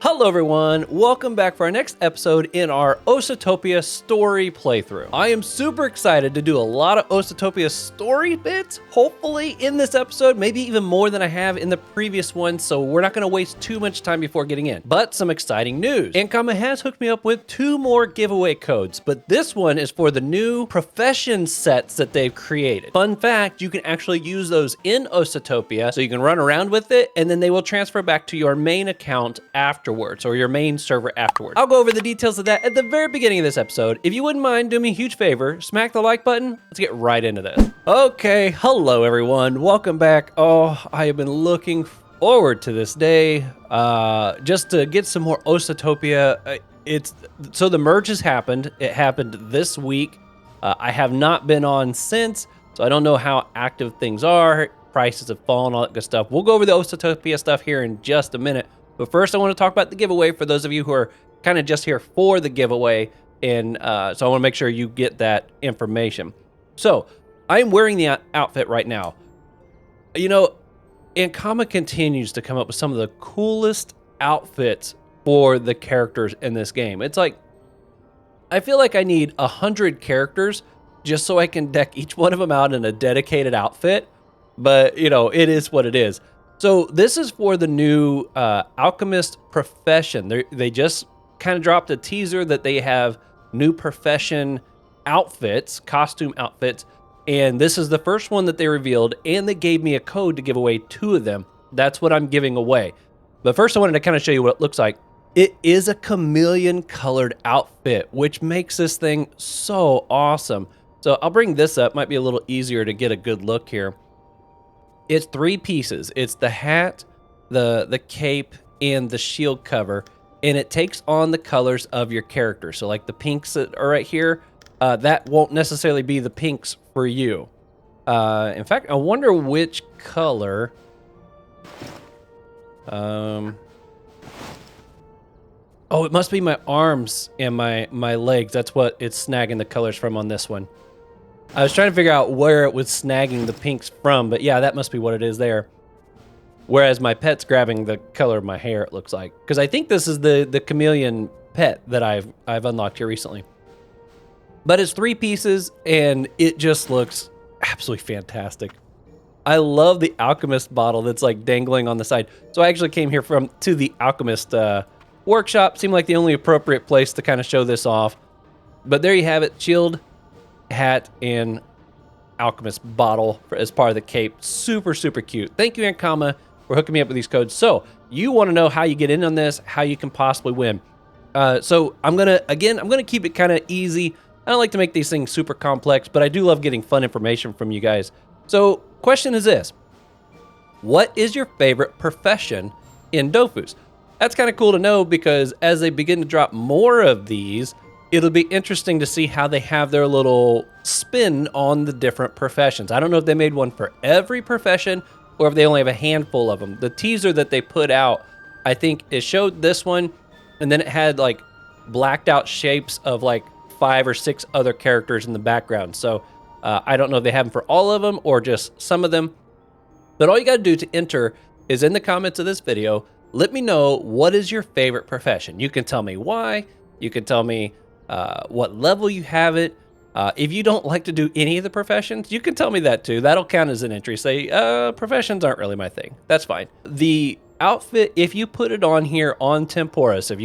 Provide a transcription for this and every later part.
Hello everyone, welcome back for our next episode in our Osatopia story playthrough. I am super excited to do a lot of Osatopia story bits, hopefully in this episode, maybe even more than I have in the previous one, so we're not going to waste too much time before getting in. But some exciting news. Ankama has hooked me up with 2 more giveaway codes, but this one is for the new profession sets that they've created. Fun fact, you can actually use those in Osatopia, so you can run around with it, and then they will transfer back to your main account afterwards, or your main server afterwards. I'll go over the details of that at the very beginning of this episode. If you wouldn't mind, do me a huge favor, smack the like button. Let's get right into this. Okay, hello everyone, welcome back. Oh, I have been looking forward to this day, just to get some more Osatopia. So the merge has happened. It happened this week. I have not been on since, so I don't know how active things are. Prices have fallen, all that good stuff. We'll go over the Osatopia stuff here in just a minute. But first, I want to talk about the giveaway for those of you who are kind of just here for the giveaway. And so I want to make sure you get that information. So I'm wearing the outfit right now. You know, Ankama continues to come up with some of the coolest outfits for the characters in this game. It's like, I feel like I need 100 characters just so I can deck each one of them out in a dedicated outfit. But, you know, it is what it is. So this is for the new alchemist profession. They just kind of dropped a teaser that they have new profession outfits, costume outfits, and this is the first one that they revealed, and they gave me a code to give away 2 of them. That's what I'm giving away. But first I wanted to kind of show you what it looks like. It is a chameleon colored outfit, which makes this thing so awesome. So I'll bring this up, might be a little easier to get a good look here. It's 3 pieces. It's the hat, the cape, and the shield cover, and it takes on the colors of your character. So like the pinks that are right here, that won't necessarily be the pinks for you. In fact, I wonder which color. Oh, it must be my arms and my legs. That's what it's snagging the colors from on this one. I was trying to figure out where it was snagging the pinks from, but yeah, that must be what it is there. Whereas my pet's grabbing the color of my hair, it looks like. Because I think this is the chameleon pet that I've unlocked here recently. But it's 3 pieces, and it just looks absolutely fantastic. I love the alchemist bottle that's like dangling on the side. So I actually came here to the alchemist workshop. Seemed like the only appropriate place to kind of show this off. But there you have it, shield, hat, and alchemist bottle as part of the cape. Super cute. Thank you, Ankama, for hooking me up with these codes. So you want to know how you get in on this, how you can possibly win. So I'm gonna keep it kind of easy. I don't like to make these things super complex, but I do love getting fun information from you guys. So question is this: what is your favorite profession in Dofus? That's kind of cool to know, because as they begin to drop more of these, it'll be interesting to see how they have their little spin on the different professions. I don't know if they made one for every profession or if they only have a handful of them. The teaser that they put out, I think it showed this one, and then it had like blacked out shapes of like 5 or 6 other characters in the background. So I don't know if they have them for all of them or just some of them. But all you got to do to enter is in the comments of this video, let me know what is your favorite profession. You can tell me why. You can tell me what level you have it. If you don't like to do any of the professions, you can tell me that too. That'll count as an entry. Say, professions aren't really my thing. That's fine. The outfit, if you put it on here on Temporis, if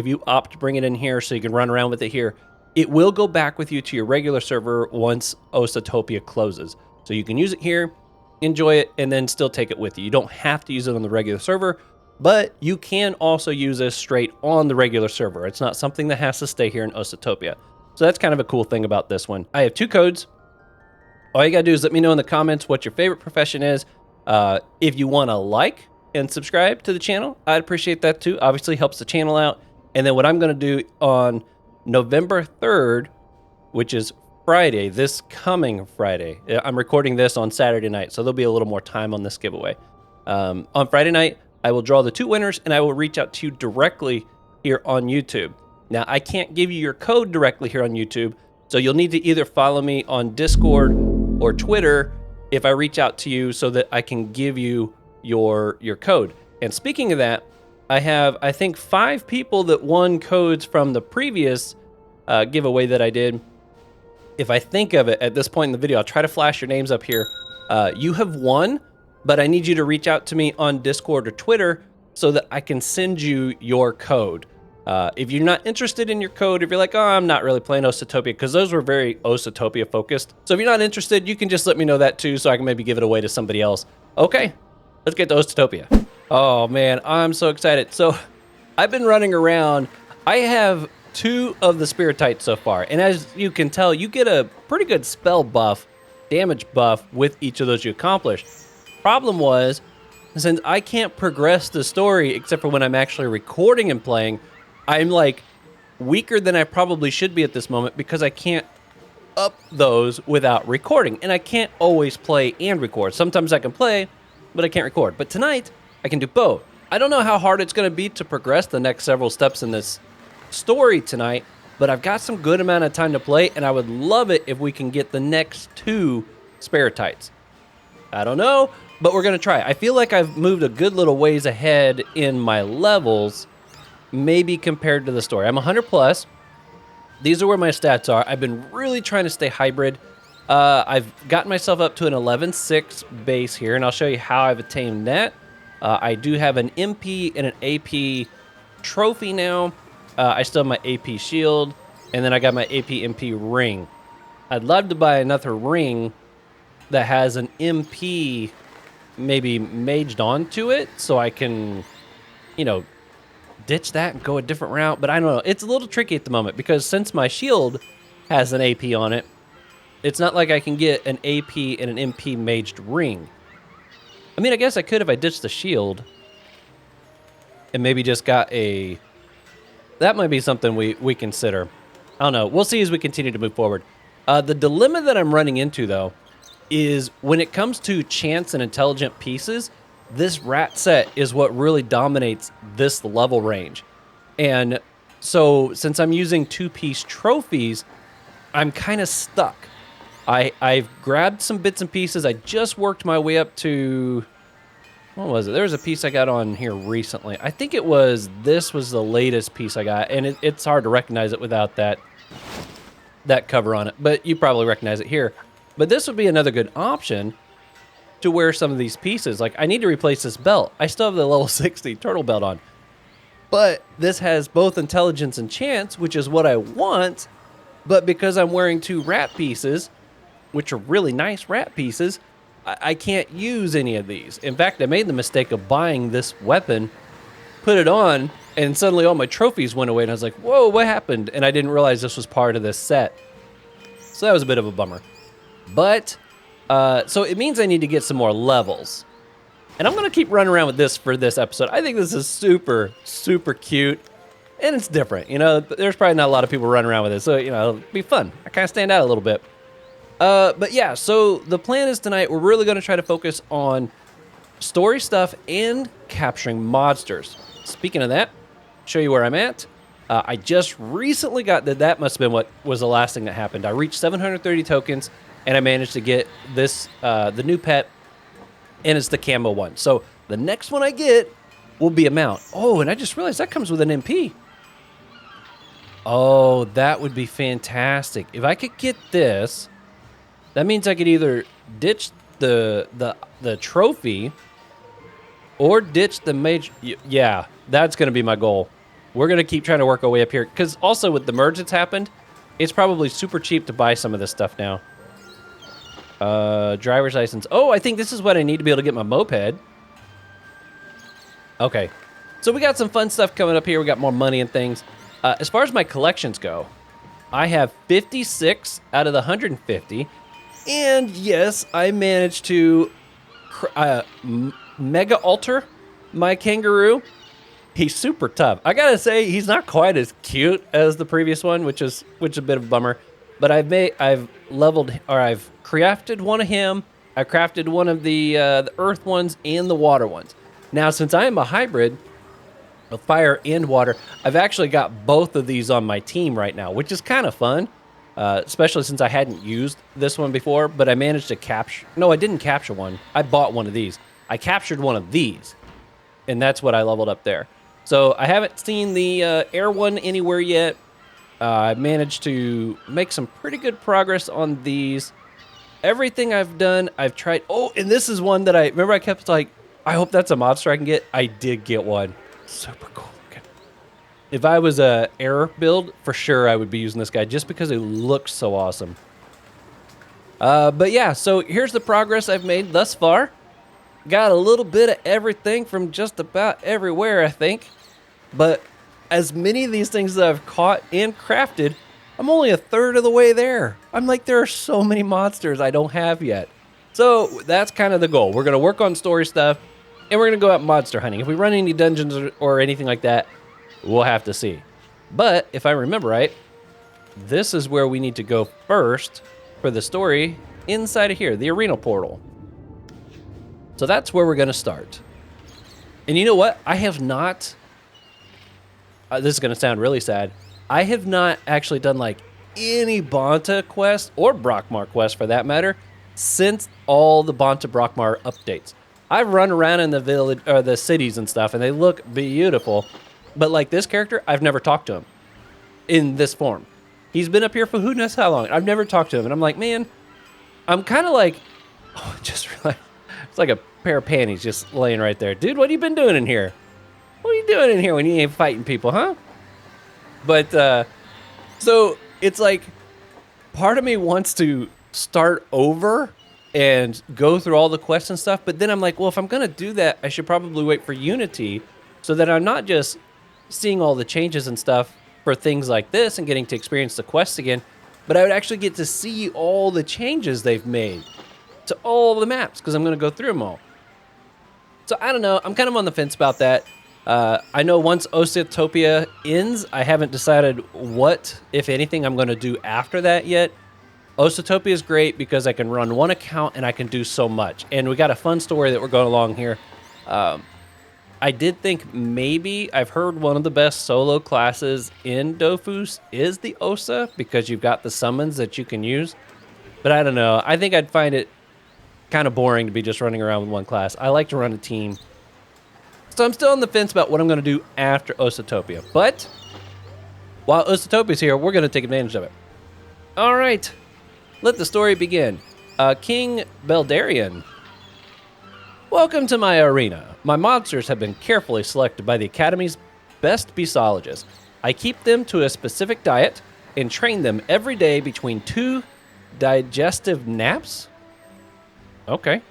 you opt to bring it in here so you can run around with it here, it will go back with you to your regular server once Osatopia closes. So you can use it here, enjoy it, and then still take it with you. You don't have to use it on the regular server, but you can also use this straight on the regular server. It's not something that has to stay here in Osatopia. So that's kind of a cool thing about this one. I have 2 codes. All you gotta do is let me know in the comments what your favorite profession is. If you wanna like and subscribe to the channel, I'd appreciate that too. Obviously helps the channel out. And then what I'm gonna do on November 3rd, which is Friday, this coming Friday. I'm recording this on Saturday night, so there'll be a little more time on this giveaway. On Friday night, I will draw the 2 winners, and I will reach out to you directly here on YouTube. Now, I can't give you your code directly here on YouTube, so you'll need to either follow me on Discord or Twitter if I reach out to you so that I can give you your code. And speaking of that, I have, I think, 5 people that won codes from the previous giveaway that I did. If I think of it at this point in the video, I'll try to flash your names up here. You have won, but I need you to reach out to me on Discord or Twitter so that I can send you your code. If you're not interested in your code, if you're like, oh, I'm not really playing Osatopia, because those were very Osatopia focused. So if you're not interested, you can just let me know that too, so I can maybe give it away to somebody else. Okay, let's get to Osatopia. Oh man, I'm so excited. So I've been running around. I have 2 of the Spiritites so far, and as you can tell, you get a pretty good spell buff, damage buff with each of those you accomplish. Problem was, since I can't progress the story except for when I'm actually recording and playing, I'm like weaker than I probably should be at this moment because I can't up those without recording, and I can't always play and record. Sometimes I can play, but I can't record. But tonight, I can do both. I don't know how hard it's going to be to progress the next several steps in this story tonight, but I've got some good amount of time to play, and I would love it if we can get the next 2 Spiritites. I don't know, but we're going to try. I feel like I've moved a good little ways ahead in my levels, maybe compared to the story. I'm 100 plus. These are where my stats are. I've been really trying to stay hybrid. I've gotten myself up to an 11.6 base here, and I'll show you how I've attained that. I do have an MP and an AP trophy now. I still have my AP shield, and then I got my AP MP ring. I'd love to buy another ring that has an MP maybe maged onto it, so I can, you know, ditch that and go a different route. But I don't know. It's a little tricky at the moment because since my shield has an AP on it, it's not like I can get an AP and an MP maged ring. I mean, I guess I could if I ditched the shield and maybe just got a... That might be something we consider. I don't know. We'll see as we continue to move forward. The dilemma that I'm running into, though, is when it comes to chance and intelligent pieces, this rat set is what really dominates this level range. And so since I'm using 2-piece trophies, I'm kind of stuck. I've grabbed some bits and pieces. I just worked my way up to... What was it? There was a piece I got on here recently. I think it was... This was the latest piece I got, and it's hard to recognize it without that cover on it. But you probably recognize it here. But this would be another good option to wear some of these pieces. Like, I need to replace this belt. I still have the level 60 turtle belt on. But this has both intelligence and chance, which is what I want. But because I'm wearing 2 rat pieces, which are really nice rat pieces, I can't use any of these. In fact, I made the mistake of buying this weapon, put it on, and suddenly all my trophies went away, and I was like, whoa, what happened? And I didn't realize this was part of this set. So that was a bit of a bummer. But, so it means I need to get some more levels. And I'm going to keep running around with this for this episode. I think this is super, super cute. And it's different. You know, there's probably not a lot of people running around with it. So, you know, it'll be fun. I kind of stand out a little bit. But yeah, so the plan is tonight, we're really going to try to focus on story stuff and capturing monsters. Speaking of that, show you where I'm at. I just recently got that must have been what was the last thing that happened. I reached 730 tokens, and I managed to get this, the new pet, and it's the camo one. So the next one I get will be a mount. Oh, and I just realized that comes with an MP. Oh, that would be fantastic. If I could get this... That means I could either ditch the trophy or ditch the mage. Yeah, that's going to be my goal. We're going to keep trying to work our way up here. Because also with the merge that's happened, it's probably super cheap to buy some of this stuff now. Driver's license. Oh, I think this is what I need to be able to get my moped. Okay. So we got some fun stuff coming up here. We got more money and things. As far as my collections go, I have 56 out of the 150. And yes, I managed to mega alter my kangaroo. He's super tough. I gotta say, he's not quite as cute as the previous one, which is a bit of a bummer. But I've crafted one of him. I crafted one of the earth ones and the water ones. Now, since I am a hybrid of fire and water, I've actually got both of these on my team right now, which is kind of fun. Especially since I hadn't used this one before, but I managed to capture... No, I didn't capture one. I bought one of these. I captured one of these, and that's what I leveled up there. So I haven't seen the air one anywhere yet. I managed to make some pretty good progress on these. Everything I've done, I've tried. Oh, and this is one that I remember I kept like, I hope that's a monster I can get. I did get one. Super cool. Okay. If I was a air build, for sure I would be using this guy just because it looks so awesome. But yeah, so here's the progress I've made thus far. Got a little bit of everything from just about everywhere, I think. But as many of these things that I've caught and crafted, I'm only a third of the way there. I'm like, there are so many monsters I don't have yet. So that's kind of the goal. We're going to work on story stuff, and we're going to go out monster hunting. If we run any dungeons or anything like that, we'll have to see. But if I remember right, this is where we need to go first for the story inside of here, the arena portal. So that's where we're going to start. And you know what? I have not... this is going to sound really sad. I have not actually done like any Bonta quest or Brockmar quest for that matter since all the Bonta Brockmar updates. I've run around in the village or the cities and stuff and they look beautiful, but like this character, I've never talked to him in this form. He's been up here for who knows how long. I've never talked to him and I'm like, man, I'm kind of like, oh, just realized, it's like a pair of panties just laying right there. Dude, what have you been doing in here? What are you doing in here when you ain't fighting people, huh? But, so it's like part of me wants to start over and go through all the quests and stuff. But then I'm like, well, if I'm going to do that, I should probably wait for Unity so that I'm not just seeing all the changes and stuff for things like this and getting to experience the quests again, but I would actually get to see all the changes they've made to all the maps because I'm going to go through them all. So I don't know. I'm kind of on the fence about that. I know once Osatopia ends, I haven't decided what, if anything, I'm going to do after that yet. Osatopia is great because I can run one account and I can do so much. And we got a fun story that we're going along here. I did think maybe I've heard one of the best solo classes in Dofus is the Osa because you've got the summons that you can use. But I don't know. I think I'd find it kind of boring to be just running around with one class. I like to run a team. So I'm still on the fence about what I'm going to do after Osatopia. But while Osatopia's here, we're going to take advantage of it. All right. Let the story begin. King Beldarian. Welcome to my arena. My monsters have been carefully selected by the Academy's best beastologists. I keep them to a specific diet and train them every day between 2 digestive naps. Okay.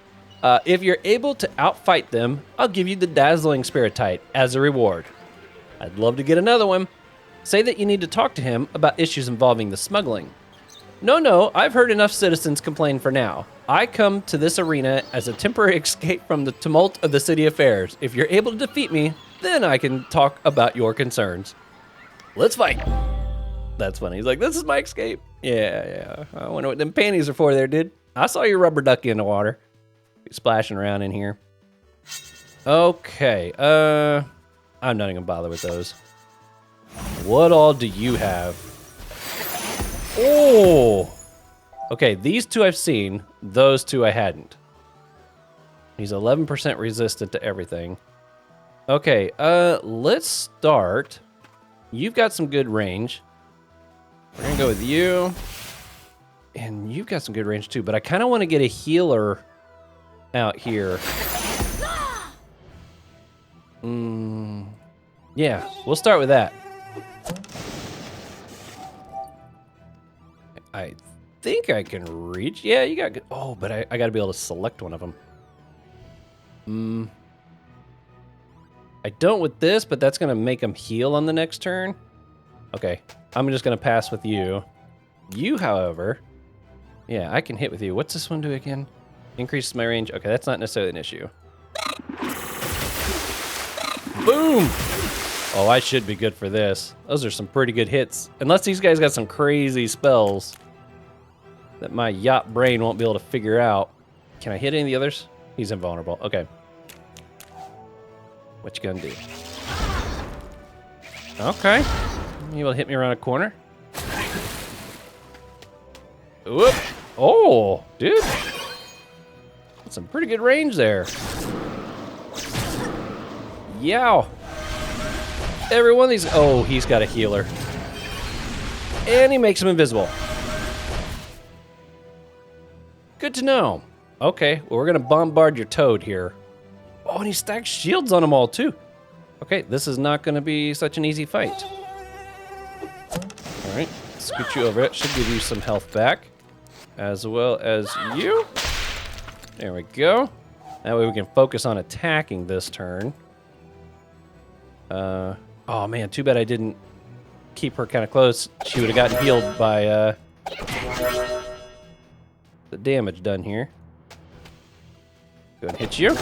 If you're able to outfight them, I'll give you the Dazzling Spiritite as a reward. I'd love to get another one. Say that you need to talk to him about issues involving the smuggling. No, I've heard enough citizens complain for now. I come to this arena as a temporary escape from the tumult of the city affairs. If you're able to defeat me, then I can talk about your concerns. Let's fight. That's funny. He's like, this is my escape. Yeah. I wonder what them panties are for there, dude. I saw your rubber ducky in the water. Splashing around in here. Okay, I'm not even gonna bother with those. What all do you have? Oh! Okay, these two I've seen, those two I hadn't. He's 11% resistant to everything. Okay, let's start. You've got some good range. We're gonna go with you. And you've got some good range too, but I kind of want to get a healer out here. Yeah, we'll start with that. I think I can reach. Yeah, you got good. Oh, but I got to be able to select one of them. I don't with this, but that's going to make him heal on the next turn. Okay, I'm just going to pass with you. You, however, yeah, I can hit with you. What's this one do again? Increases my range. Okay, that's not necessarily an issue. Boom! Oh, I should be good for this. Those are some pretty good hits. Unless these guys got some crazy spells that my yacht brain won't be able to figure out. Can I hit any of the others? He's invulnerable. Okay. What you gonna do? Okay. You able to hit me around a corner? Whoop! Oh, dude. That's some pretty good range there. Yow. Every one of these. Oh, he's got a healer. And he makes him invisible. Good to know. Okay, well, we're gonna bombard your toad here. Oh, and he stacks shields on them all too. Okay, this is not gonna be such an easy fight. All right, scoot you over. It should give you some health back, as well as you. There we go. That way we can focus on attacking this turn. Oh man, too bad I didn't keep her kind of close. She would have gotten healed by the damage done here. Go ahead and hit you.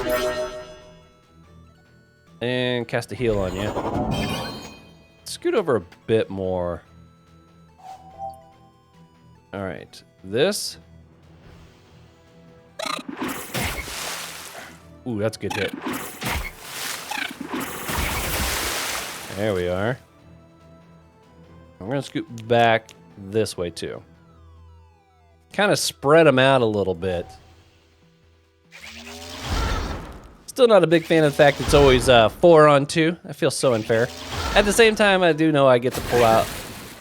And cast a heal on you. Scoot over a bit more. All right, this. Ooh, that's a good hit. There we are. I'm gonna scoot back this way too. Kind of spread them out a little bit. Still not a big fan of the fact it's always 4 on 2. That feels so unfair. At the same time, I do know I get to pull out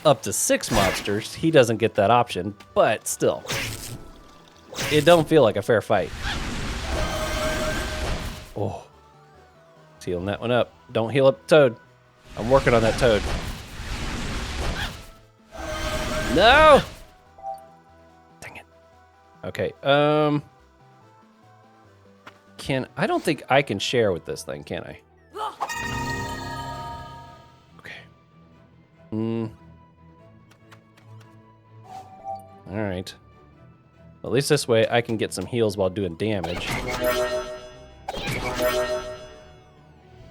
up to 6 monsters. He doesn't get that option, but still. It don't feel like a fair fight. Oh. He's healing that one up. Don't heal up the toad. I'm working on that toad. No! Dang it. Okay, I don't think I can share with this thing, can I? Okay. Alright. At least this way I can get some heals while doing damage.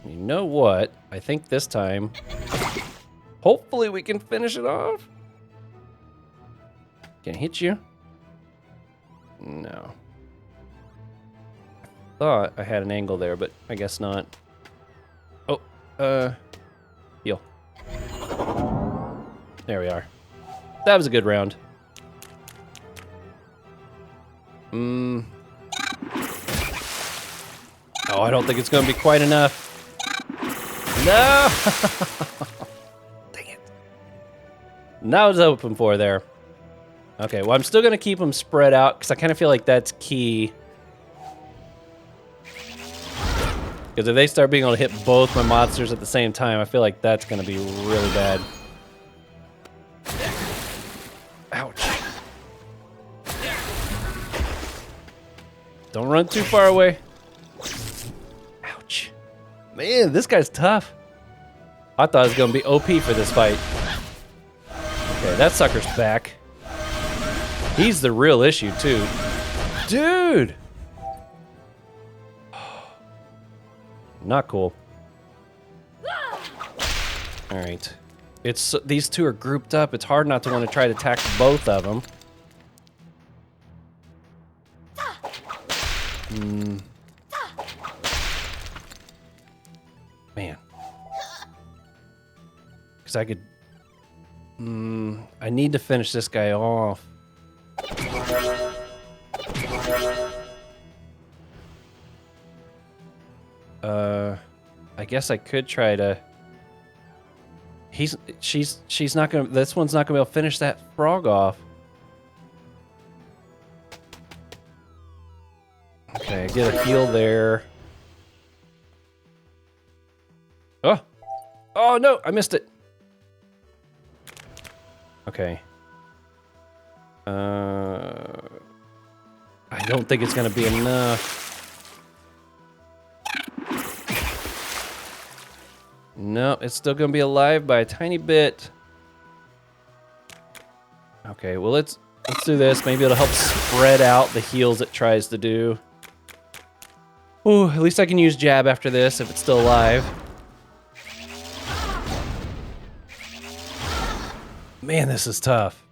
You know what? I think this time, hopefully we can finish it off. Can I hit you? No. Thought I had an angle there, but I guess not. Oh, heal. There we are. That was a good round. Oh, I don't think it's gonna be quite enough. No! Dang it. That was open for there. Okay, well, I'm still gonna keep them spread out because I kind of feel like that's key. Because if they start being able to hit both my monsters at the same time, I feel like that's gonna be really bad. Ouch. Don't run too far away. Ouch. Man, this guy's tough. I thought it was gonna be OP for this fight. Okay, that sucker's back. He's the real issue, too. Dude! Not cool. Alright. These two are grouped up. It's hard not to want to try to attack both of them. Man. Because I could... I need to finish this guy off. I guess I could try to... She's not gonna... This one's not gonna be able to finish that frog off. Okay, get a heal there. Oh! Oh no, I missed it. Okay. I don't think it's gonna be enough. No, it's still gonna be alive by a tiny bit. Okay, well let's do this. Maybe it'll help spread out the heals it tries to do. Ooh, at least I can use jab after this if it's still alive. Man, this is tough.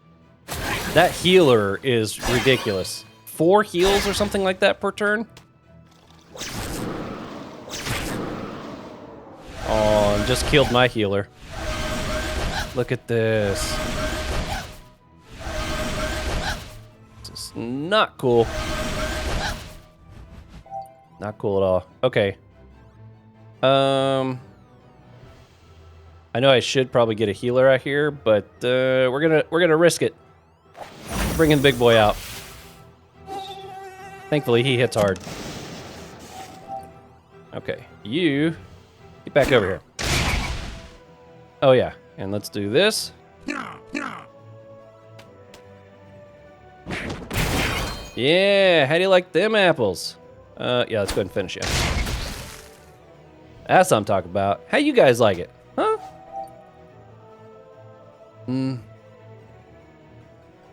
That healer is ridiculous. 4 heals or something like that per turn? Oh, and just killed my healer. Look at this. This is not cool. Not cool at all. Okay. I know I should probably get a healer out here, but we're gonna risk it. Bringing the big boy out. Thankfully, he hits hard. Okay, you get back over here. Oh yeah, and let's do this. Yeah, how do you like them apples? Yeah, let's go ahead and finish it. That's what I'm talking about. How you guys like it? Huh?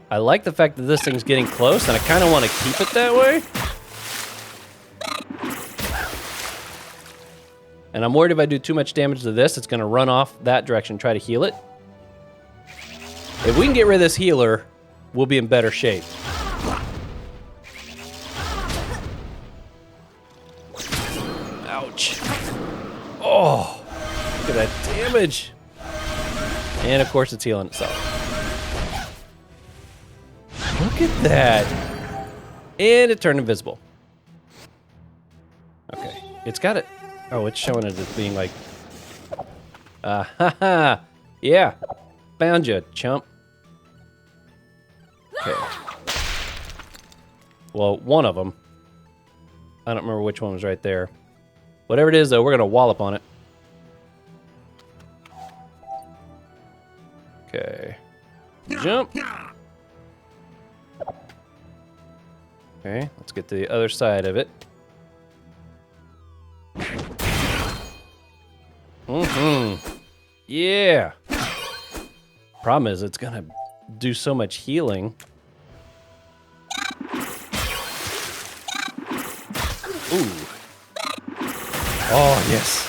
I like the fact that this thing's getting close, and I kind of want to keep it that way. And I'm worried if I do too much damage to this, it's going to run off that direction and try to heal it. If we can get rid of this healer, we'll be in better shape. Ouch. Oh, look at that damage. And of course it's healing itself. Look at that. And it turned invisible. Okay, it's got it. Oh, it's showing it as being like... ha. Yeah, found you, chump. Okay. Well, one of them. I don't remember which one was right there. Whatever it is, though, we're going to wallop on it. Okay. Jump. Okay, let's get to the other side of it. Yeah. Problem is, it's going to do so much healing. Ooh. Oh, yes.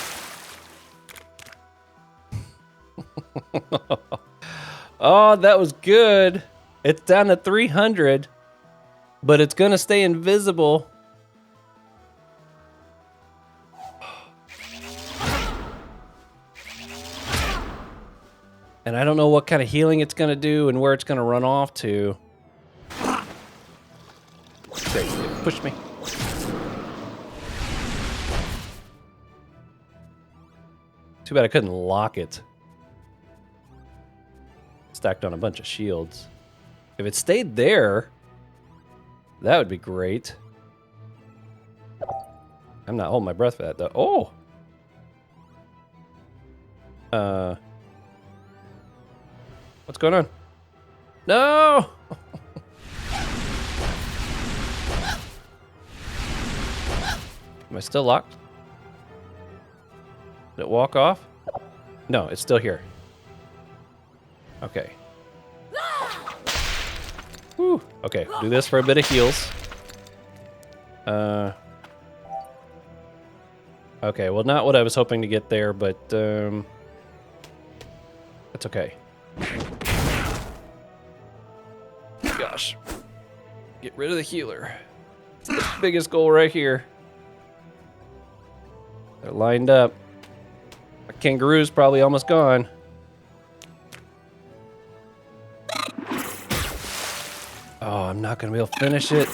Oh, that was good. It's down to 300, but it's going to stay invisible. And I don't know what kind of healing it's going to do and where it's going to run off to. Great, it pushed me. Too bad I couldn't lock it. Stacked on a bunch of shields. If it stayed there, that would be great. I'm not holding my breath for that, though. Oh! What's going on? No! Am I still locked? Did it walk off? No, it's still here. Okay. Whew. Okay, do this for a bit of heals. Okay, well, not what I was hoping to get there, but that's okay. Gosh. Get rid of the healer. It's the biggest goal right here. They're lined up. My kangaroo's probably almost gone. Oh, I'm not gonna be able to finish it.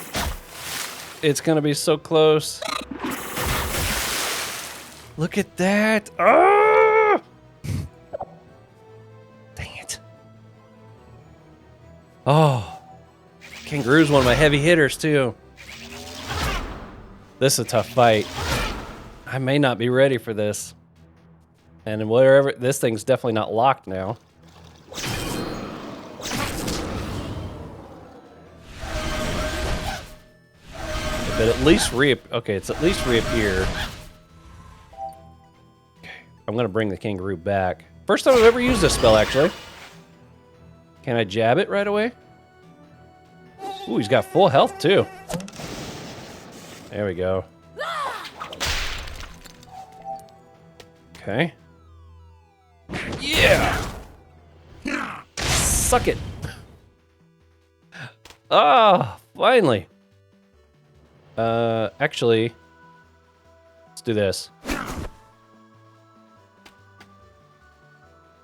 It's gonna be so close. Look at that. Ah! Dang it. Oh, kangaroo's one of my heavy hitters too. This is a tough fight. I may not be ready for this. And whatever, this thing's definitely not locked now. But at least okay, it's at least reappear. Okay, I'm gonna bring the kangaroo back. First time I've ever used this spell, actually. Can I jab it right away? Ooh, he's got full health too. There we go. Okay. Yeah! Suck it! Ah, finally! Actually, let's do this.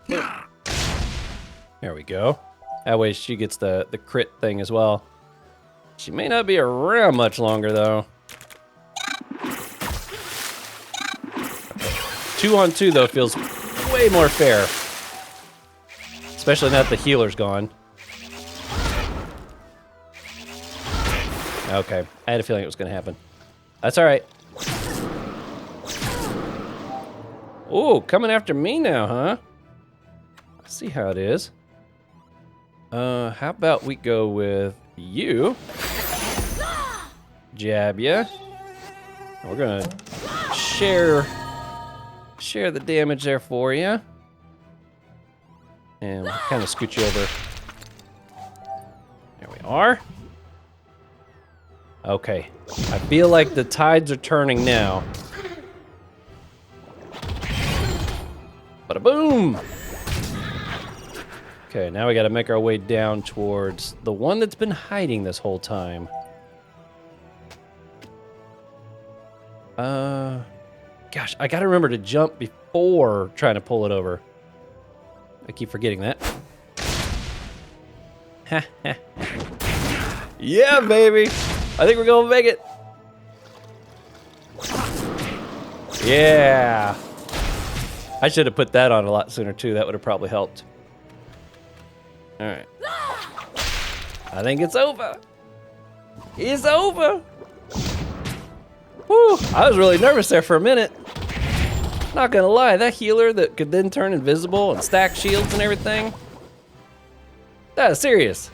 There we go. That way she gets the crit thing as well. She may not be around much longer, though. 2 on 2, though, feels way more fair. Especially now that the healer's gone. Okay, I had a feeling it was gonna happen. That's all right. Oh, coming after me now, huh? I see how it is. How about we go with you? Jab ya. We're gonna share the damage there for you. And we'll kind of scoot you over. There we are. Okay, I feel like the tides are turning now. Bada boom! Okay, now we gotta make our way down towards the one that's been hiding this whole time. Gosh, I gotta remember to jump before trying to pull it over. I keep forgetting that. Yeah, baby! I think we're gonna make it. Yeah. I should have put that on a lot sooner too. That would have probably helped. All right. I think it's over. It's over. Whew, I was really nervous there for a minute. Not gonna lie, that healer that could then turn invisible and stack shields and everything. That is serious.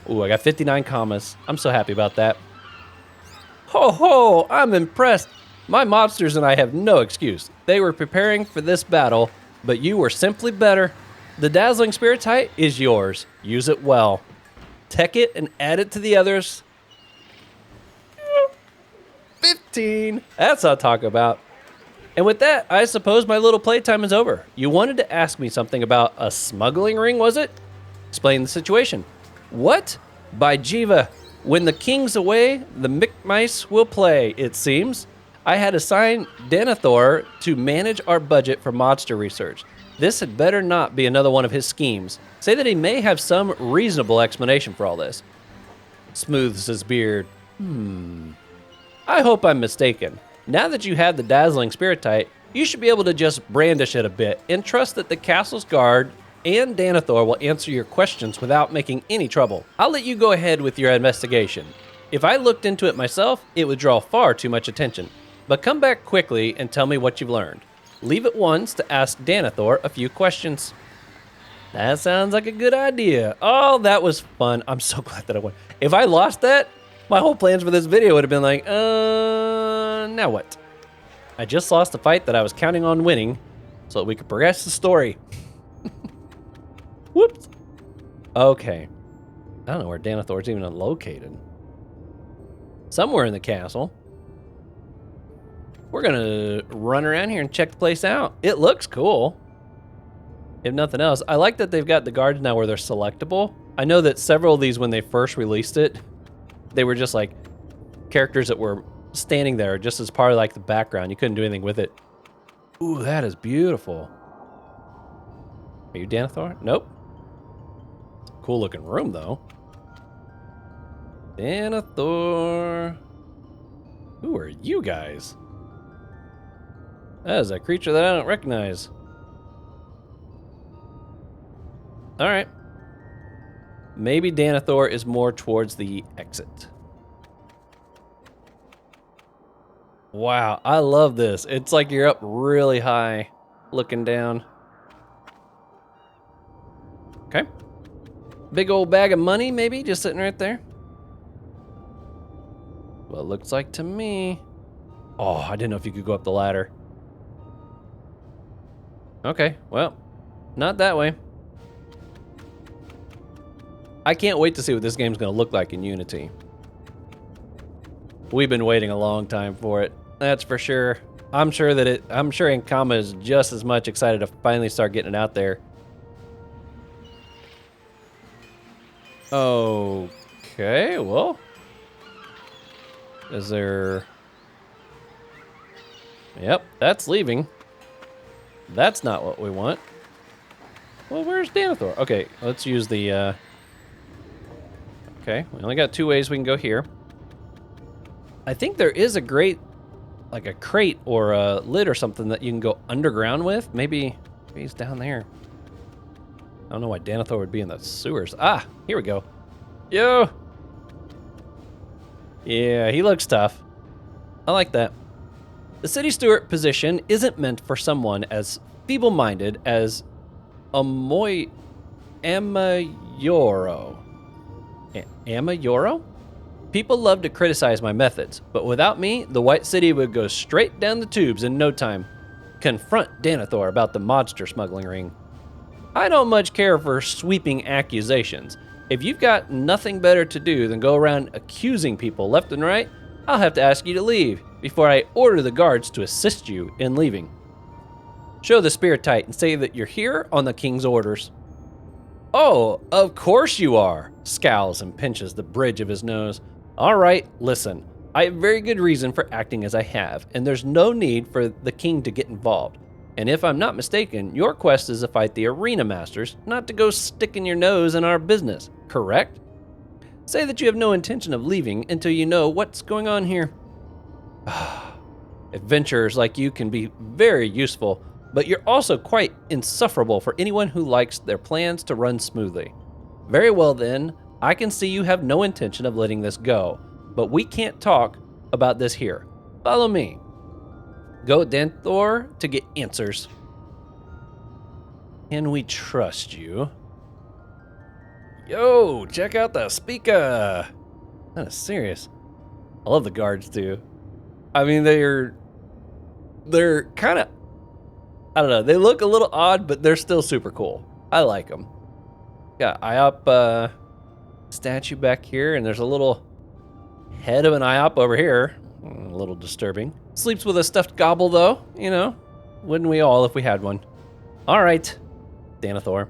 Ooh, I got 59 commas. I'm so happy about that. Ho ho, I'm impressed. My mobsters and I have no excuse. They were preparing for this battle, but you were simply better. The dazzling spiritite is yours. Use it well. Tech it and add it to the others. 15. That's what I'll talk about. And with that, I suppose my little playtime is over. You wanted to ask me something about a smuggling ring, was it? Explain the situation. What? By Jiva, when the king's away, the Mice will play, it seems. I had assigned Denethor to manage our budget for monster research. This had better not be another one of his schemes. Say that he may have some reasonable explanation for all this. Smooths his beard. I hope I'm mistaken. Now that you have the dazzling spiritite, you should be able to just brandish it a bit and trust that the castle's guard and Denethor will answer your questions without making any trouble. I'll let you go ahead with your investigation. If I looked into it myself, it would draw far too much attention. But come back quickly and tell me what you've learned. Leave at once to ask Denethor a few questions. That sounds like a good idea. Oh, that was fun. I'm so glad that I won. If I lost that, my whole plans for this video would have been like, now what? I just lost a fight that I was counting on winning so that we could progress the story. Whoops. Okay. I don't know where Denethor's even located. Somewhere in the castle. We're gonna run around here and check the place out. It looks cool. If nothing else, I like that they've got the guards now where they're selectable. I know that several of these, when they first released it, they were just like characters that were standing there just as part of like the background. You couldn't do anything with it. Ooh, that is beautiful. Are you Denethor? Nope. Cool looking room though. Denethor. Who are you guys? That is a creature that I don't recognize. All right. Maybe Denethor is more towards the exit. Wow, I love this. It's like you're up really high, looking down. Okay. Big old bag of money, maybe, just sitting right there. Well, it looks like to me. Oh, I didn't know if you could go up the ladder. Okay, well, not that way. I can't wait to see what this game's gonna look like in Unity. We've been waiting a long time for it, that's for sure. I'm sure Ankama is just as much excited to finally start getting it out there. Okay, well. Is there... Yep, that's leaving. That's not what we want. Well, where's Denethor? Okay, let's use the... Okay, we only got 2 ways we can go here. I think there is a great, like a crate or a lid or something that you can go underground with. Maybe he's down there. I don't know why Denethor would be in the sewers. Ah, here we go. Yo! Yeah, he looks tough. I like that. The city steward position isn't meant for someone as feeble-minded as Amayoro. Amayoro? People love to criticize my methods, but without me, the White City would go straight down the tubes in no time. Confront Denethor about the monster smuggling ring. I don't much care for sweeping accusations. If you've got nothing better to do than go around accusing people left and right, I'll have to ask you to leave before I order the guards to assist you in leaving. Show the Spiritite and say that you're here on the king's orders. Oh, of course you are, scowls and pinches the bridge of his nose. All right, listen, I have very good reason for acting as I have, and there's no need for the king to get involved. And if I'm not mistaken, your quest is to fight the arena masters, not to go sticking your nose in our business, correct? Say that you have no intention of leaving until you know what's going on here. Adventurers like you can be very useful, but you're also quite insufferable for anyone who likes their plans to run smoothly. Very well then, I can see you have no intention of letting this go, but we can't talk about this here. Follow me. Go Denethor to get answers. Can we trust you? Yo, check out the speaker. That is serious. I love the guards too. I mean, they're kind of, I don't know, they look a little odd, but they're still super cool. I like them. Got IOP statue back here, and there's a little head of an IOP over here. A little disturbing. Sleeps with a stuffed gobble though, you know. Wouldn't we all if we had one? All right, Denethor.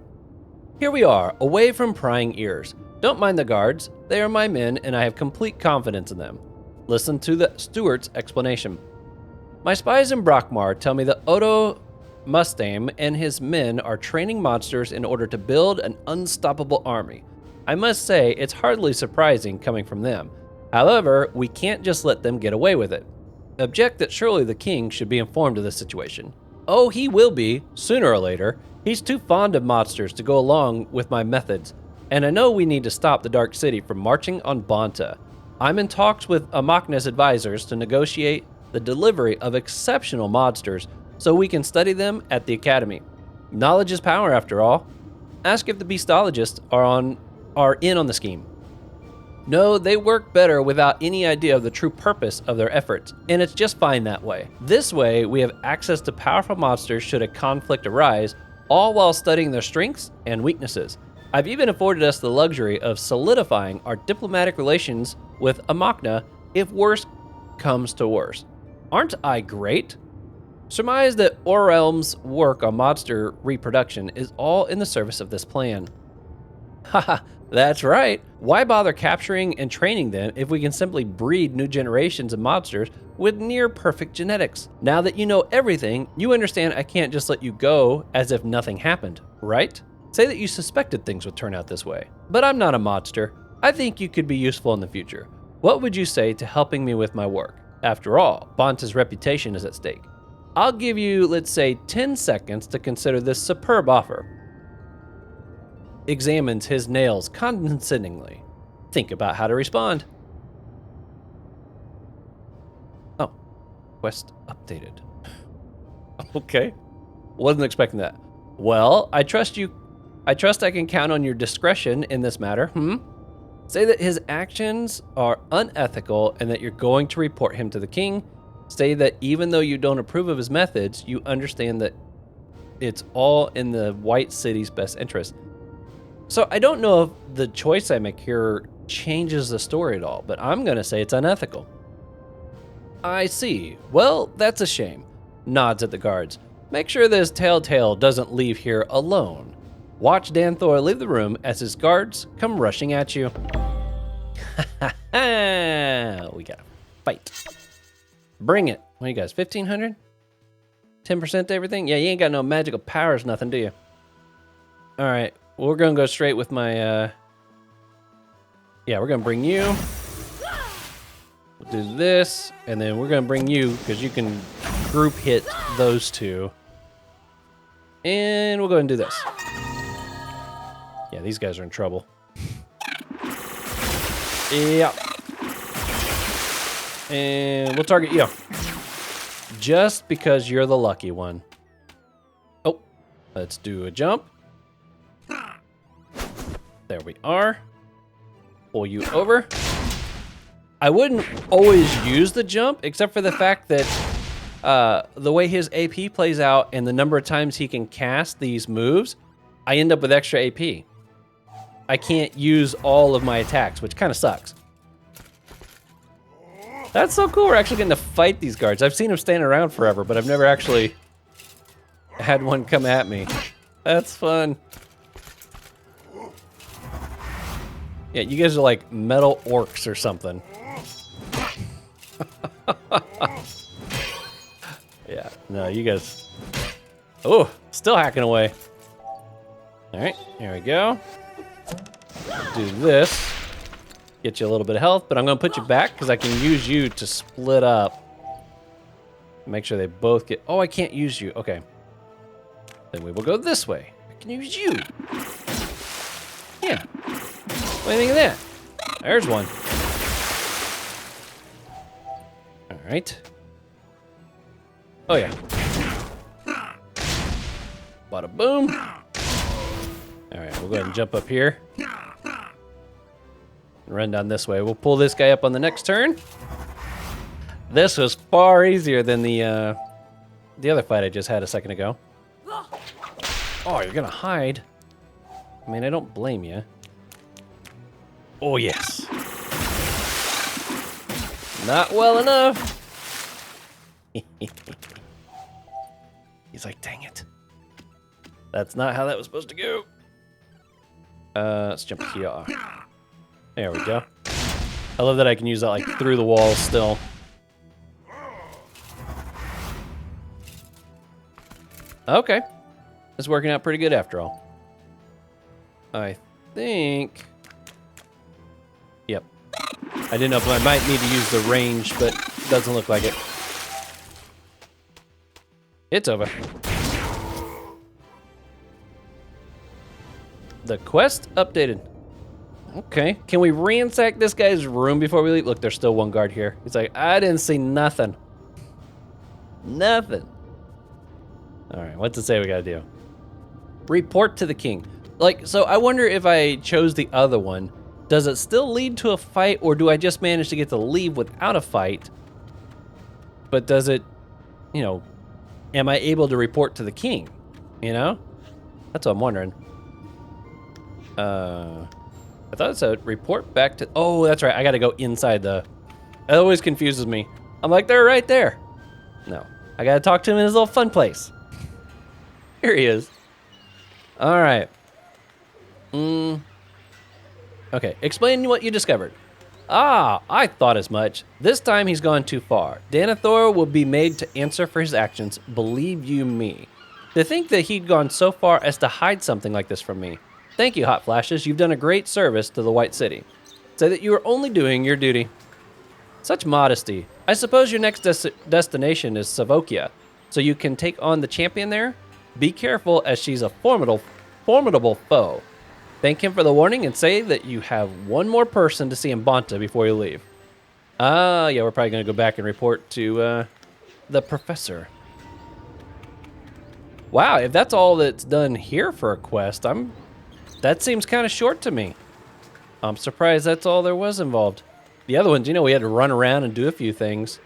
Here we are, away from prying ears. Don't mind the guards. They are my men, and I have complete confidence in them. Listen to the steward's explanation. My spies in Brockmar tell me that Odo Mustame and his men are training monsters in order to build an unstoppable army. I must say, it's hardly surprising coming from them. However, we can't just let them get away with it. Object that surely the king should be informed of the situation. Oh, he will be, sooner or later. He's too fond of monsters to go along with my methods, and I know we need to stop the Dark City from marching on Bonta. I'm in talks with Amakna's advisors to negotiate the delivery of exceptional monsters so we can study them at the Academy. Knowledge is power, after all. Ask if the beastologists are in on the scheme. No, they work better without any idea of the true purpose of their efforts, and it's just fine that way. This way, we have access to powerful monsters should a conflict arise, all while studying their strengths and weaknesses. I've even afforded us the luxury of solidifying our diplomatic relations with Amakna if worse comes to worse. Aren't I great? Surmise that Orelm's work on monster reproduction is all in the service of this plan. Haha, that's right. Why bother capturing and training them if we can simply breed new generations of monsters with near perfect genetics? Now that you know everything, you understand I can't just let you go as if nothing happened, right? Say that you suspected things would turn out this way. But I'm not a monster. I think you could be useful in the future. What would you say to helping me with my work? After all, Bonta's reputation is at stake. I'll give you, let's say, 10 seconds to consider this superb offer. Examines his nails condescendingly. Think about how to respond. Oh, quest updated. Okay, wasn't expecting that. Well, I trust I can count on your discretion in this matter, Say that his actions are unethical and that you're going to report him to the king. Say that even though you don't approve of his methods, you understand that it's all in the White City's best interest. So I don't know if the choice I make here changes the story at all, but I'm going to say it's unethical. I see. Well, that's a shame. Nods at the guards. Make sure this telltale doesn't leave here alone. Watch Denethor leave the room as his guards come rushing at you. We gotta fight. Bring it. What are you guys, 1,500? 10% to everything? Yeah, you ain't got no magical powers, nothing, do you? All right. Well, we're gonna go straight with my, yeah, we're gonna bring you. We'll do this, and then we're gonna bring you, because you can group hit those two. And we'll go ahead and do this. Yeah, these guys are in trouble. Yeah. And we'll target you. Just because you're the lucky one. Oh, let's do a jump. There we are. Pull you over. I wouldn't always use the jump, except for the fact that the way his AP plays out and the number of times he can cast these moves, I end up with extra AP. I can't use all of my attacks, which kind of sucks. That's so cool. We're actually getting to fight these guards. I've seen them standing around forever, but I've never actually had one come at me. That's fun. Yeah, you guys are like metal orcs or something. Yeah, no, you guys... Oh, still hacking away. All right, here we go. Do this. Get you a little bit of health, but I'm gonna put you back because I can use you to split up. Make sure they both get... Oh, I can't use you. Okay. Then we will go this way. I can use you. Yeah. What do you think of that? There's one. All right. Oh, yeah. Bada boom. All right, we'll go ahead and jump up here. Run down this way. We'll pull this guy up on the next turn. This was far easier than the other fight I just had a second ago. Oh, you're gonna hide. I mean, I don't blame you. Oh, yes. Not well enough. He's like, dang it. That's not how that was supposed to go. Let's jump here. There we go. I love that I can use that like through the walls still. Okay. It's working out pretty good after all. I think... Yep. I didn't know if I might need to use the range, but doesn't look like it. It's over. The quest updated. Okay. Can we ransack this guy's room before we leave? Look, there's still one guard here. He's like, I didn't see nothing. Nothing. All right, what's it say we gotta do? Report to the king. Like, so I wonder if I chose the other one, does it still lead to a fight, or do I just manage to get to leave without a fight? But does it, you know, am I able to report to the king? You know? That's what I'm wondering. I thought it said report back to... Oh, that's right. I got to go inside the... It always confuses me. I'm like, they're right there. No. I got to talk to him in his little fun place. Here he is. All right. Okay. Explain what you discovered. Ah, I thought as much. This time he's gone too far. Denethor will be made to answer for his actions. Believe you me. To think that he'd gone so far as to hide something like this from me. Thank you, Hot Flashes. You've done a great service to the White City. Say that you are only doing your duty. Such modesty. I suppose your next destination is Savokia, so you can take on the champion there? Be careful, as she's a formidable foe. Thank him for the warning and say that you have one more person to see in Bonta before you leave. Yeah, we're probably going to go back and report to the professor. Wow, if that's all that's done here for a quest, that seems kind of short to me. I'm surprised that's all there was involved. The other ones, you know, we had to run around and do a few things.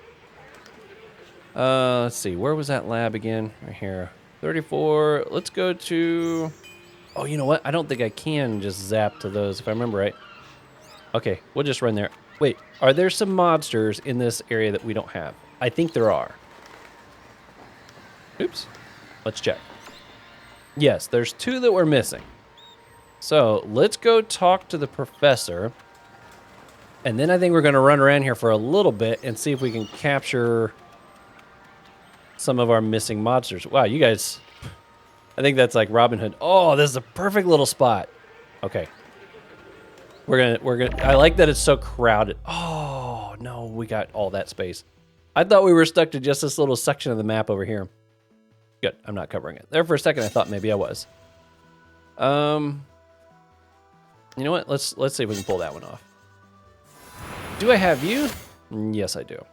Let's see, where was that lab again? Right here. 34, let's go to... Oh, you know what? I don't think I can just zap to those if I remember right. Okay, we'll just run there. Wait, are there some monsters in this area that we don't have? I think there are. Oops. Let's check. Yes, there's 2 that we're missing. So let's go talk to the professor. And then I think we're going to run around here for a little bit and see if we can capture some of our missing monsters. Wow, you guys... I think that's like Robin Hood. Oh, this is a perfect little spot. Okay. We're gonna, I like that it's so crowded. Oh, no, we got all that space. I thought we were stuck to just this little section of the map over here. Good, I'm not covering it. There for a second, I thought maybe I was. You know what? Let's see if we can pull that one off. Do I have you? Yes, I do.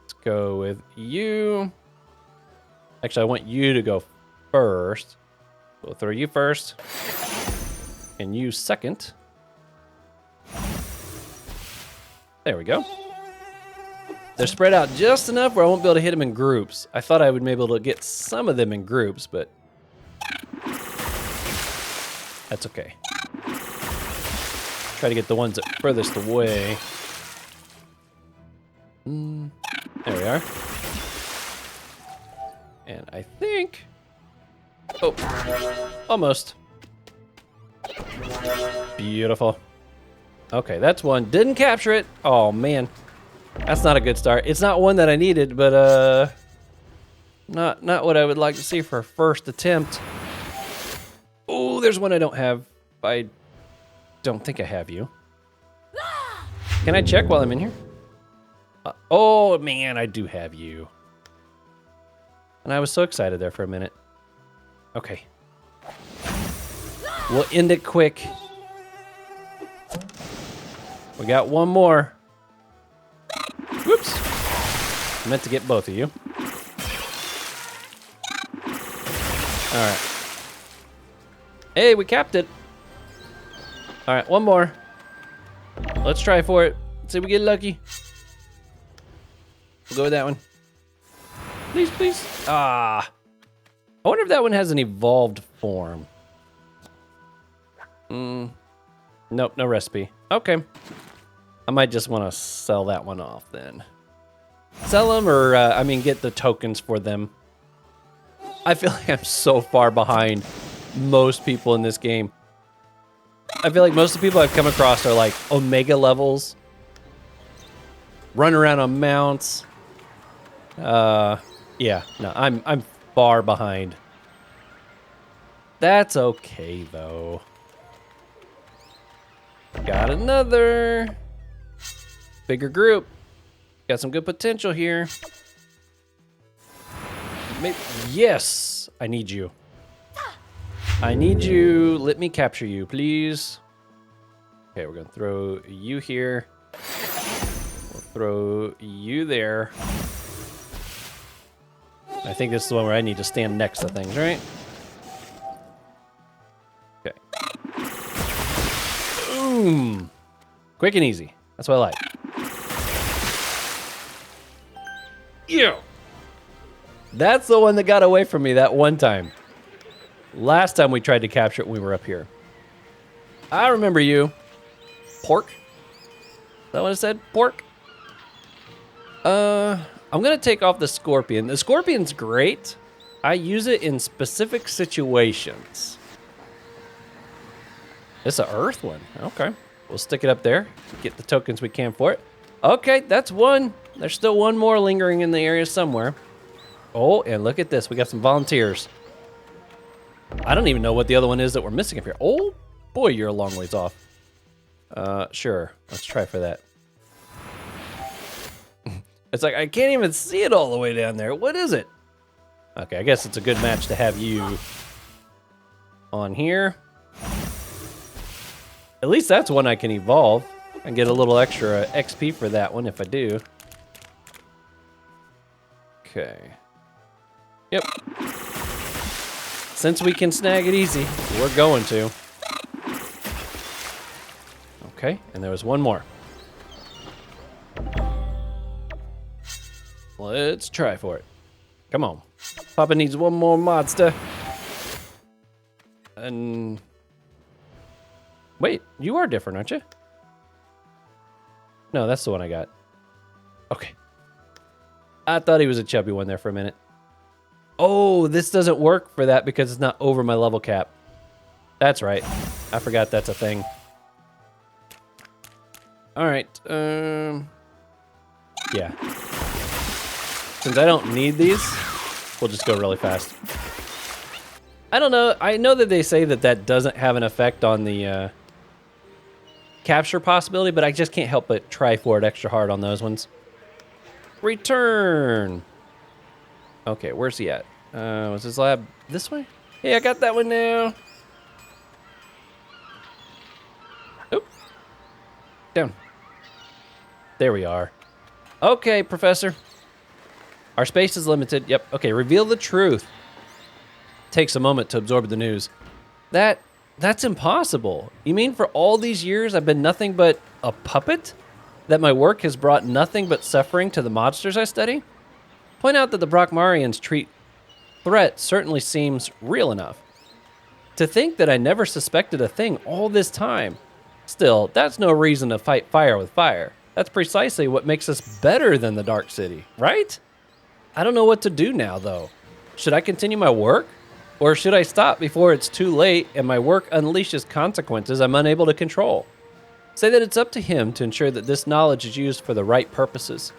Let's go with you. Actually, I want you to go first. We'll throw you first. And you second. There we go. They're spread out just enough where I won't be able to hit them in groups. I thought I would be able to get some of them in groups, but that's okay. Try to get the ones that furthest away. There we are. And I think... Oh, almost. Beautiful. Okay, that's one. Didn't capture it. Oh, man. That's not a good start. It's not one that I needed, but not what I would like to see for a first attempt. Oh, there's one I don't have. I don't think I have you. Can I check while I'm in here? Oh, man, I do have you. And I was so excited there for a minute. Okay. We'll end it quick. We got one more. Whoops. I meant to get both of you. All right. Hey, we capped it. All right, one more. Let's try for it. See if we get lucky. We'll go with that one. Please, please. Ah. I wonder if that one has an evolved form. Nope, no recipe. Okay. I might just want to sell that one off then. Sell them or, get the tokens for them. I feel like I'm so far behind most people in this game. I feel like most of the people I've come across are like Omega levels. Run around on mounts. Yeah, no, I'm far behind. That's okay though. Got another bigger group. Got some good potential here. Maybe, yes, I need you. I need you. Let me capture you, please. Okay, we're gonna throw you here. We'll throw you there. I think this is the one where I need to stand next to things, right? Okay. Boom. Quick and easy. That's what I like. Yeah. That's the one that got away from me that one time. Last time we tried to capture it when we were up here. I remember you. Pork? Is that what it said? Pork? I'm gonna take off the scorpion. The scorpion's great. I use it in specific situations. It's an earth one. Okay. We'll stick it up there. Get the tokens we can for it. Okay, that's one. There's still one more lingering in the area somewhere. Oh, and look at this. We got some volunteers. I don't even know what the other one is that we're missing up here. Oh, boy, you're a long ways off. Sure. Let's try for that. It's like, I can't even see it all the way down there. What is it? Okay, I guess it's a good match to have you on here. At least that's one I can evolve. And get a little extra XP for that one if I do. Okay. Yep. Since we can snag it easy, we're going to. Okay, and there was one more. Let's try for it. Come on. Papa needs one more monster. And... Wait, you are different, aren't you? No, that's the one I got. Okay. I thought he was a chubby one there for a minute. Oh, this doesn't work for that because it's not over my level cap. That's right. I forgot that's a thing. All right. Yeah. Since I don't need these, we'll just go really fast. I don't know. I know that they say that that doesn't have an effect on the capture possibility, but I just can't help but try for it extra hard on those ones. Return. Okay, where's he at? Was his lab this way? Hey, I got that one now. Down. There we are. Okay, Professor. Our space is limited. Yep. Okay, reveal the truth. Takes a moment to absorb the news. That's impossible. You mean for all these years I've been nothing but a puppet? That my work has brought nothing but suffering to the monsters I study? Point out that the Brockmarians threat certainly seems real enough. To think that I never suspected a thing all this time. Still, that's no reason to fight fire with fire. That's precisely what makes us better than the Dark City, right? I don't know what to do now, though. Should I continue my work? Or should I stop before it's too late and my work unleashes consequences I'm unable to control? Say that it's up to him to ensure that this knowledge is used for the right purposes.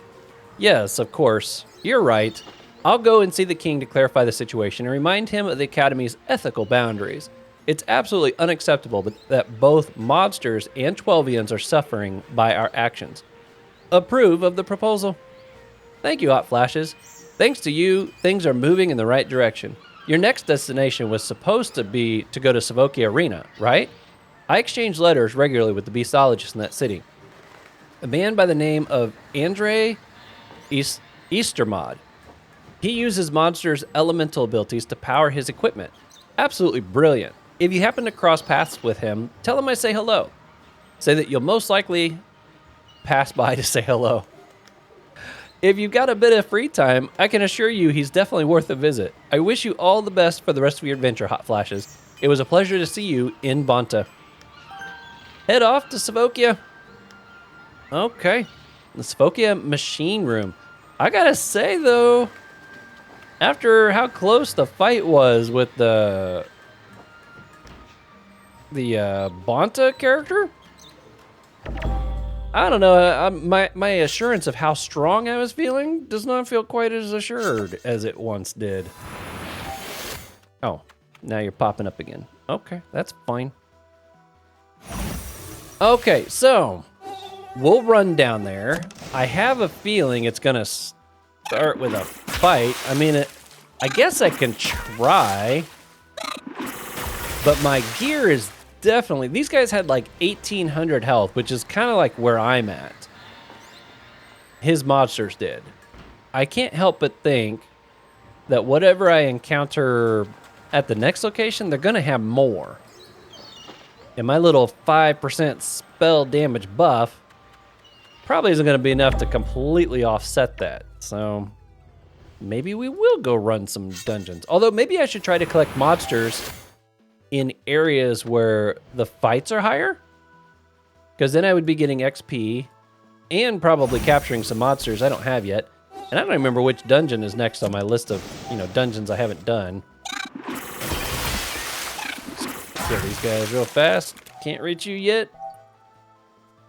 Yes, of course. You're right. I'll go and see the king to clarify the situation and remind him of the Academy's ethical boundaries. It's absolutely unacceptable that both monsters and 12ians are suffering by our actions. Approve of the proposal. Thank you, Hot Flashes. Thanks to you, things are moving in the right direction. Your next destination was supposed to be to go to Savokia Arena, right? I exchange letters regularly with the beastologists in that city. A man by the name of Andre Eastermod. He uses monsters' elemental abilities to power his equipment. Absolutely brilliant. If you happen to cross paths with him, tell him I say hello. Say that you'll most likely pass by to say hello. If you've got a bit of free time, I can assure you he's definitely worth a visit. I wish you all the best for the rest of your adventure, Hot Flashes. It was a pleasure to see you in Bonta. Head off to Savokia. Okay. The Savokia Machine Room. I gotta say, though, after how close the fight was with the Bonta character, I don't know. My assurance of how strong I was feeling does not feel quite as assured as it once did. Oh, now you're popping up again. Okay, that's fine. Okay, so we'll run down there. I have a feeling it's gonna start with a fight. I mean, I guess I can try, but my gear is definitely... These guys had like 1,800 health, which is kind of like where I'm at. His monsters did. I can't help but think that whatever I encounter at the next location, they're gonna have more. And my little 5% spell damage buff probably isn't going to be enough to completely offset that. So maybe we will go run some dungeons. Although maybe I should try to collect monsters in areas where the fights are higher. Because then I would be getting XP and probably capturing some monsters I don't have yet. And I don't remember which dungeon is next on my list of, dungeons I haven't done. Kill these guys real fast. Can't reach you yet.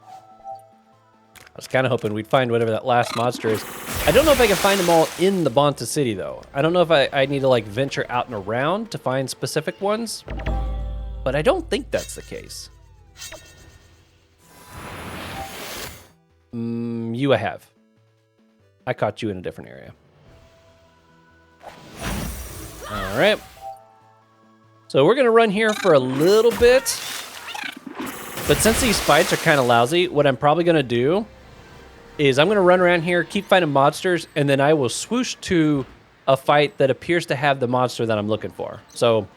I was kind of hoping we'd find whatever that last monster is. I don't know if I can find them all in the Bonta City, though. I don't know if I need to, like, venture out and around to find specific ones. But I don't think that's the case. You I have. I caught you in a different area. All right. So we're going to run here for a little bit. But since these fights are kind of lousy, what I'm probably going to do is I'm going to run around here, keep finding monsters, and then I will swoosh to a fight that appears to have the monster that I'm looking for. So,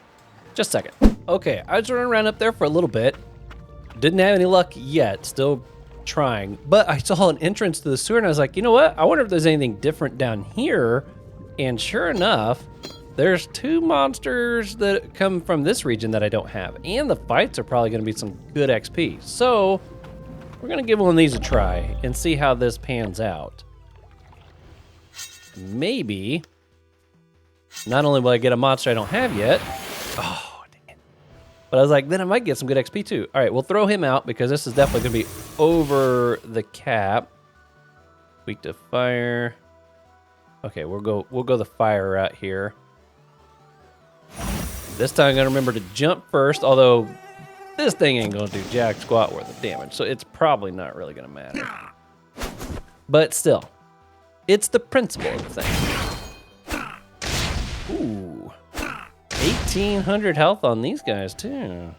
just a second. Okay, I was running around up there for a little bit. Didn't have any luck yet, still trying. But I saw an entrance to the sewer, and I was like, you know what? I wonder if there's anything different down here. And sure enough, there's two monsters that come from this region that I don't have. And the fights are probably going to be some good XP. So, we're going to give one of these a try and see how this pans out. Maybe, not only will I get a monster I don't have yet, oh, dang it. But I was like, then I might get some good XP too. All right, we'll throw him out because this is definitely going to be over the cap. Weak to fire. Okay, we'll go the fire route here. This time I'm going to remember to jump first, although this thing ain't going to do jack squat worth of damage, so it's probably not really going to matter. But still, it's the principle of the thing. Ooh. 1,800 health on these guys, too.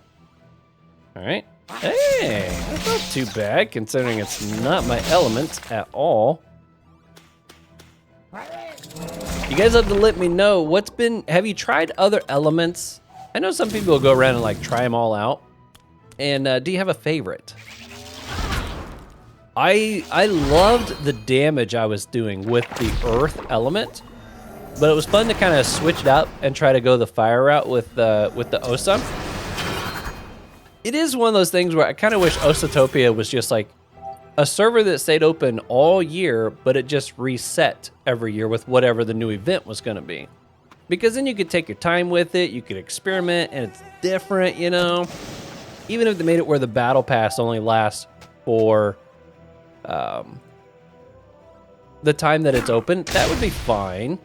All right. Hey, that's not too bad considering it's not my element at all. You guys have to let me know have you tried other elements? I know some people will go around and like try them all out. And do you have a favorite? I loved the damage I was doing with the earth element, but it was fun to kind of switch it up and try to go the fire route with the Osa. It is one of those things where I kind of wish Osatopia was just like a server that stayed open all year, but it just reset every year with whatever the new event was going to be. Because then you could take your time with it, you could experiment, and it's different, you know? Even if they made it where the battle pass only lasts for the time that it's open, that would be fine.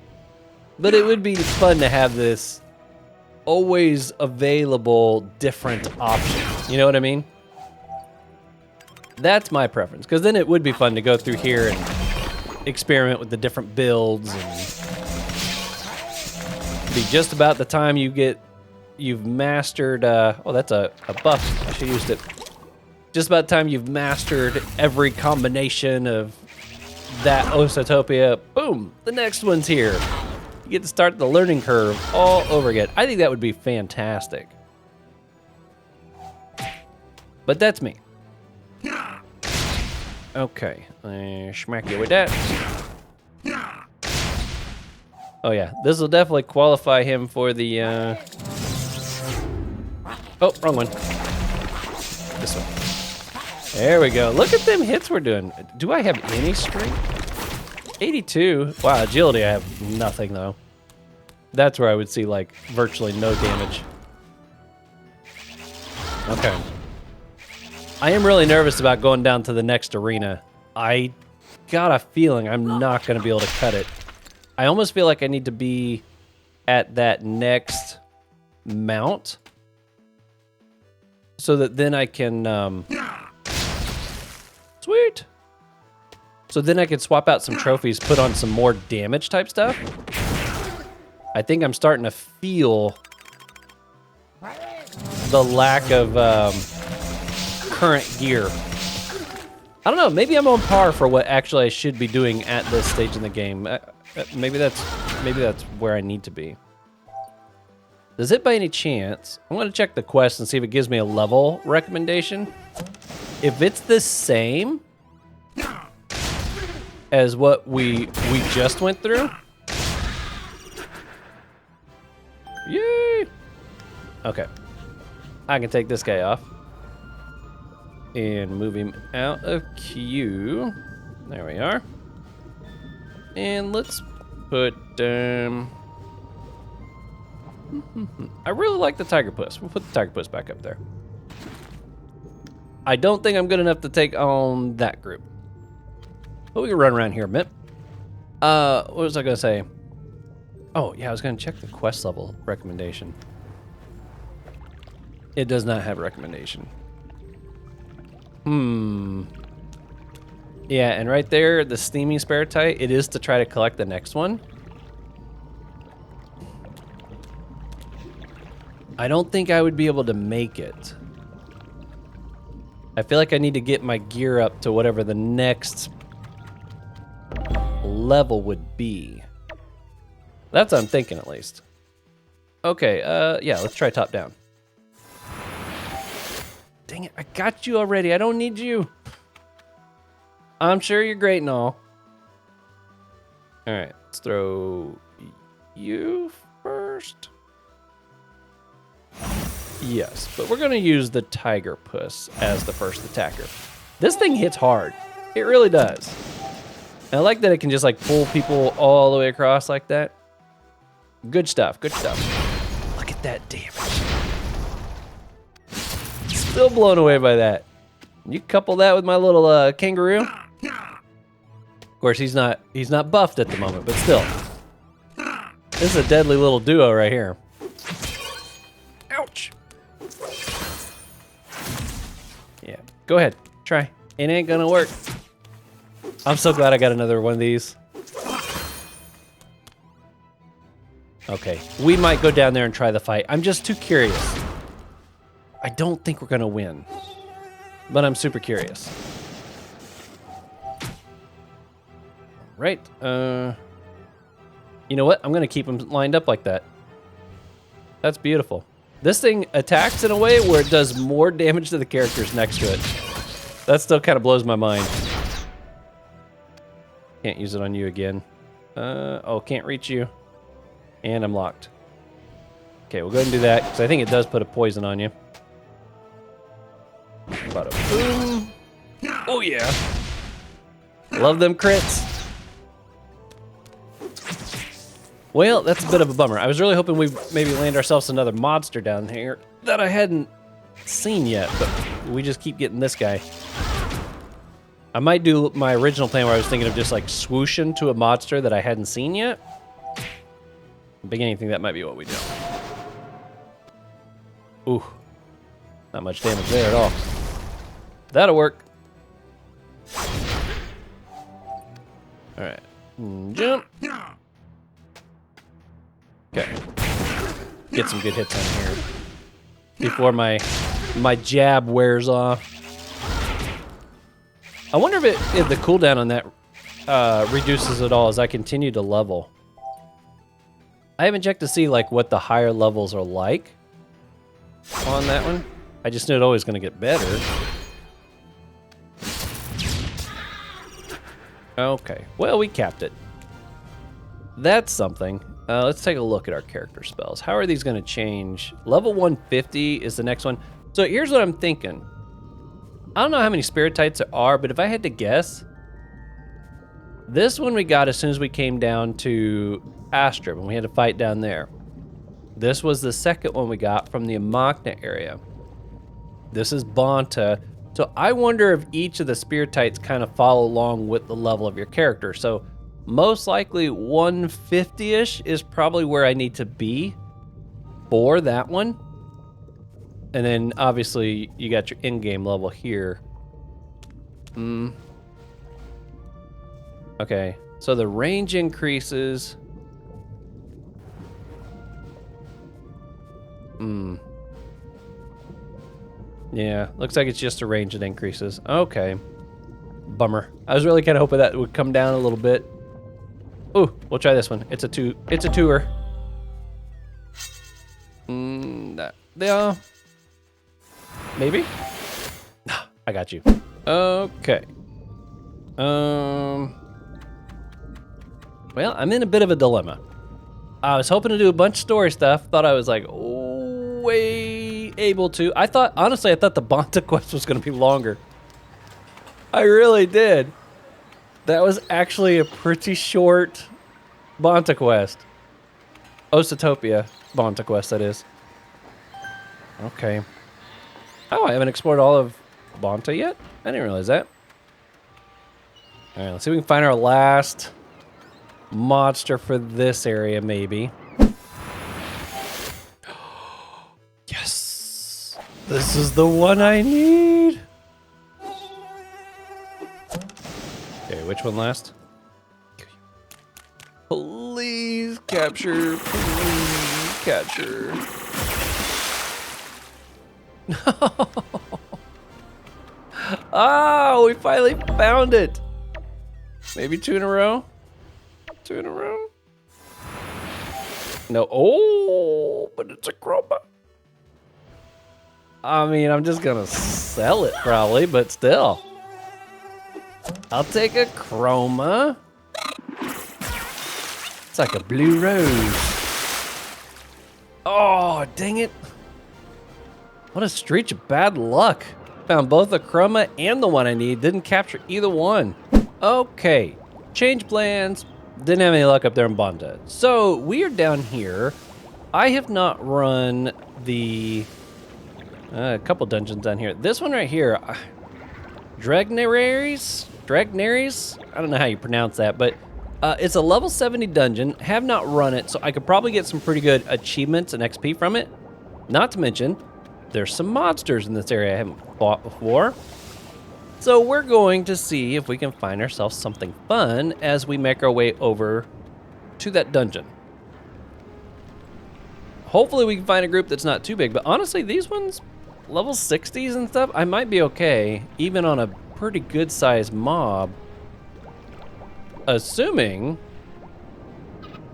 But it would be fun to have this always available different options. You know what I mean? That's my preference, because then it would be fun to go through here and experiment with the different builds and be just about the time you've mastered, oh, that's a buff. I should have used it. Just about the time you've mastered every combination of that Osatopia, boom, the next one's here. You get to start the learning curve all over again. I think that would be fantastic. But that's me. Okay, smack you with that. Oh yeah, this will definitely qualify him for the, oh, wrong one. This one. There we go. Look at them hits we're doing. Do I have any strength? 82. Wow, agility I have nothing though. That's where I would see like virtually no damage. Okay. I am really nervous about going down to the next arena. I got a feeling I'm not going to be able to cut it. I almost feel like I need to be at that next mount so that then I can, sweet. So then I can swap out some trophies, put on some more damage type stuff. I think I'm starting to feel the lack of current gear. I don't know, maybe I'm on par for what actually I should be doing at this stage in the game. Maybe that's where I need to be. Does it by any chance, I'm gonna check the quest and see if it gives me a level recommendation. If it's the same as what we just went through. Yay! Okay. I can take this guy off. And move him out of queue. There we are. And let's put, I really like the Tiger Puss. We'll put the Tiger Puss back up there. I don't think I'm good enough to take on that group. But we can run around here a bit. What was I gonna say? Oh, yeah, I was gonna check the quest level recommendation. It does not have recommendation. Yeah, and right there, the steaming Sparatite, it is to try to collect the next one. I don't think I would be able to make it. I feel like I need to get my gear up to whatever the next level would be. That's what I'm thinking, at least. Okay, yeah, let's try top down. Dang it, I got you already. I don't need you. I'm sure you're great and all. All right, let's throw you first. Yes, but we're gonna use the Tiger Puss as the first attacker. This thing hits hard. It really does. And I like that it can just like pull people all the way across like that. Good stuff, good stuff. Look at that damage. Still blown away by that. You couple that with my little kangaroo. Of course, he's not buffed at the moment, but still. This is a deadly little duo right here. Ouch. Yeah, go ahead, try. It ain't gonna work. I'm so glad I got another one of these. Okay, we might go down there and try the fight. I'm just too curious. I don't think we're gonna win. but I'm super curious. Right. You know what? I'm gonna keep them lined up like that. That's beautiful. This thing attacks in a way where it does more damage to the characters next to it. That still kind of blows my mind. Can't use it on you again. Oh, can't reach you. And I'm locked. Okay, we'll go ahead and do that, because I think it does put a poison on you. Bada boom. Oh yeah. Love them crits. Well, that's a bit of a bummer. I was really hoping we'd maybe land ourselves another monster down here that I hadn't seen yet, but we just keep getting this guy. I might do my original plan where I was thinking of just like swooshing to a monster that I hadn't seen yet. I'm beginning to think that might be what we do. Ooh, not much damage there at all. That'll work. All right, jump. Okay, get some good hits on here before my jab wears off. I wonder if the cooldown on that reduces at all as I continue to level. I haven't checked to see like what the higher levels are like on that one. I just knew it always going to get better. Okay, well, we capped it. That's something. Let's take a look at our character spells. How are these going to change? Level 150 is the next one. So here's what I'm thinking. I don't know how many Spiritites there are, but if I had to guess, this one we got as soon as we came down to Astra, when we had to fight down there. This was the second one we got from the Amakna area. This is Bonta. So I wonder if each of the Spiritites kind of follow along with the level of your character. So most likely 150-ish is probably where I need to be for that one. And then obviously you got your in-game level here. Okay, so the range increases. Yeah, looks like it's just a range that increases. Okay, bummer. I was really kind of hoping that would come down a little bit. Ooh, we'll try this one. It's a tour. Yeah. Maybe? I got you. Okay. Well, I'm in a bit of a dilemma. I was hoping to do a bunch of story stuff. Thought I was like way able to. Honestly, I thought the Bonta quest was going to be longer. I really did. That was actually a pretty short Bonta quest. Osatopia Bonta quest, that is. Okay. Oh, I haven't explored all of Bonta yet? I didn't realize that. All right, let's see if we can find our last monster for this area, maybe. Yes! This is the one I need! Okay, which one last? Please capture, please capture. No! Oh, we finally found it! Maybe two in a row? Two in a row? No. Oh, but it's a chroma. I mean, I'm just gonna sell it probably, but still. I'll take a chroma. It's like a blue rose. Oh, dang it. What a streak of bad luck. Found both the chroma and the one I need. Didn't capture either one. Okay, change plans. Didn't have any luck up there in Bonta. So we are down here. I have not run the a couple dungeons down here. This one right here, Dragnaries? I don't know how you pronounce that, but it's a level 70 dungeon. Have not run it, so I could probably get some pretty good achievements and XP from it. Not to mention, there's some monsters in this area I haven't fought before. So we're going to see if we can find ourselves something fun as we make our way over to that dungeon. Hopefully we can find a group that's not too big, but honestly, these ones level 60s and stuff, I might be okay, even on a pretty good sized mob. Assuming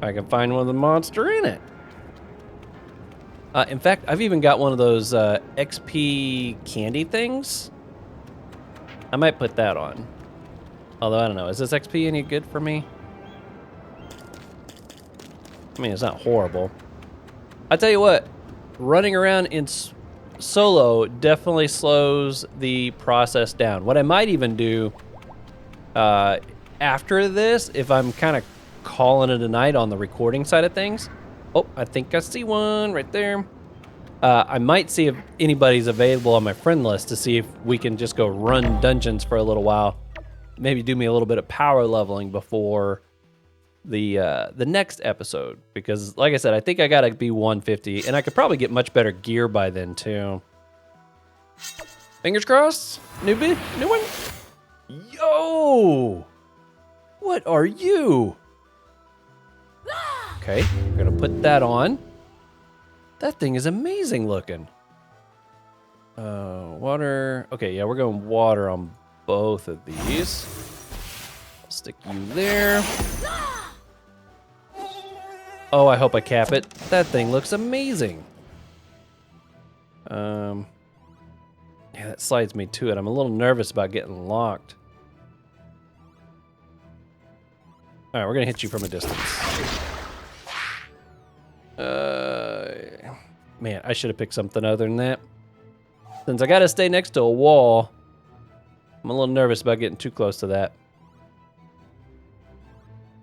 I can find one of the monster in it. In fact, I've even got one of those XP candy things. I might put that on. Although, I don't know, is this XP any good for me? I mean, it's not horrible. I tell you what, running around in solo definitely slows the process down. What I might even do after this, if I'm kind of calling it a night on the recording side of things. Oh, I think I see one right there. I might see if anybody's available on my friend list to see if we can just go run dungeons for a little while. Maybe do me a little bit of power leveling before the next episode, because like I said, I think I gotta be 150, and I could probably get much better gear by then too. Fingers crossed. New one. Yo, what are you? Okay, we're gonna put that on. That thing is amazing looking. Water. Okay, yeah, we're going water on both of these. I'll stick you there. Oh, I hope I cap it. That thing looks amazing. Yeah, that slides me to it. I'm a little nervous about getting locked. All right, we're gonna hit you from a distance. Man, I should have picked something other than that. Since I gotta stay next to a wall, I'm a little nervous about getting too close to that.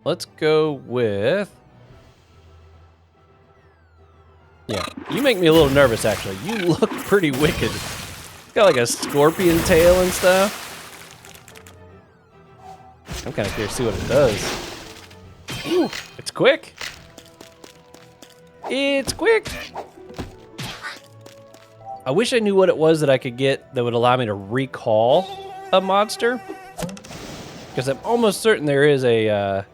Let's go with... Yeah, you make me a little nervous, actually. You look pretty wicked. It's got like a scorpion tail and stuff. I'm kind of curious to see what it does. Ooh, it's quick. It's quick. I wish I knew what it was that I could get that would allow me to recall a monster. Because I'm almost certain there is a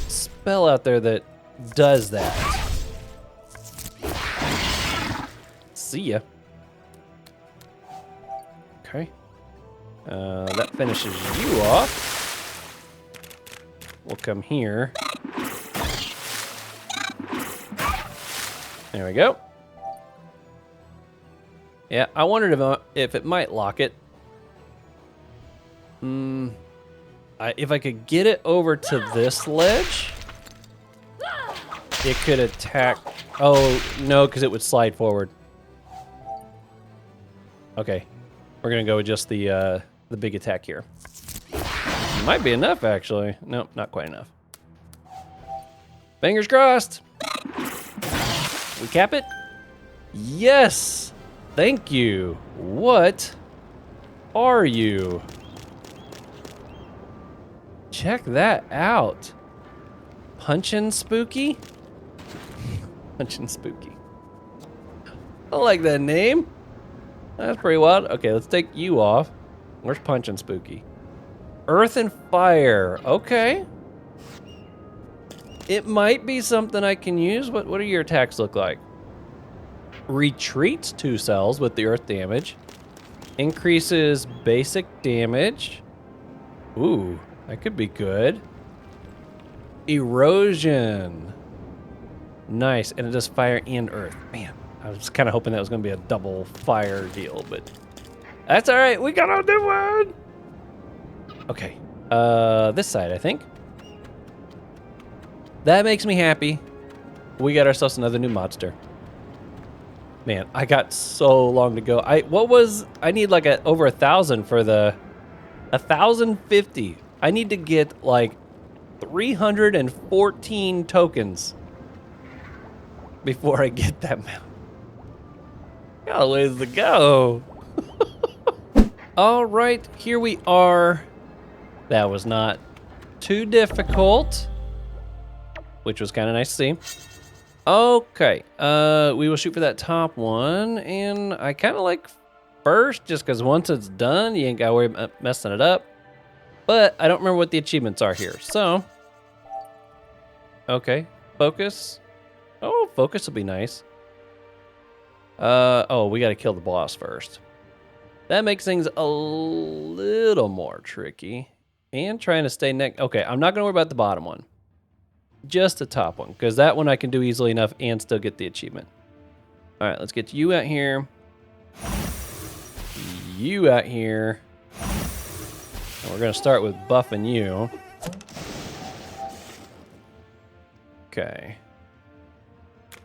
spell out there that does that. See ya. Okay. That finishes you off. We'll come here. There we go. Yeah, I wondered if it might lock it. If I could get it over to this ledge, it could attack. Oh, no, because it would slide forward. Okay, we're gonna go with just the big attack here. Might be enough, actually. Nope, not quite enough. Fingers crossed. We cap it? Yes! Thank you. What are you? Check that out. Punchin' Spooky? Punchin' Spooky. I like that name. That's pretty wild. Okay, let's take you off. Where's Punchin' Spooky? Earth and Fire. Okay. It might be something I can use. What do your attacks look like? Retreats 2 cells with the earth damage. Increases basic damage. Ooh, that could be good. Erosion. Nice, and it does fire and earth. Man, I was kind of hoping that was going to be a double fire deal, but that's all right. We got a new one. Okay, this side, I think. That makes me happy. We got ourselves another new monster. Man, I got so long to go. I need like over 1,000 for the 1,050. I need to get like 314 tokens before I get that mount. Got a ways to go. All right, here we are. That was not too difficult, which was kind of nice to see. Okay, we will shoot for that top one, and I kind of like first, just because once it's done, you ain't got to worry about messing it up. But I don't remember what the achievements are here, so. Okay, focus. Oh, focus will be nice. Oh, we got to kill the boss first. That makes things a little more tricky. And trying to stay next. Okay, I'm not going to worry about the bottom one. Just the top one, because that one I can do easily enough and still get the achievement. All right, let's get you out here. You out here. And we're going to start with buffing you. Okay.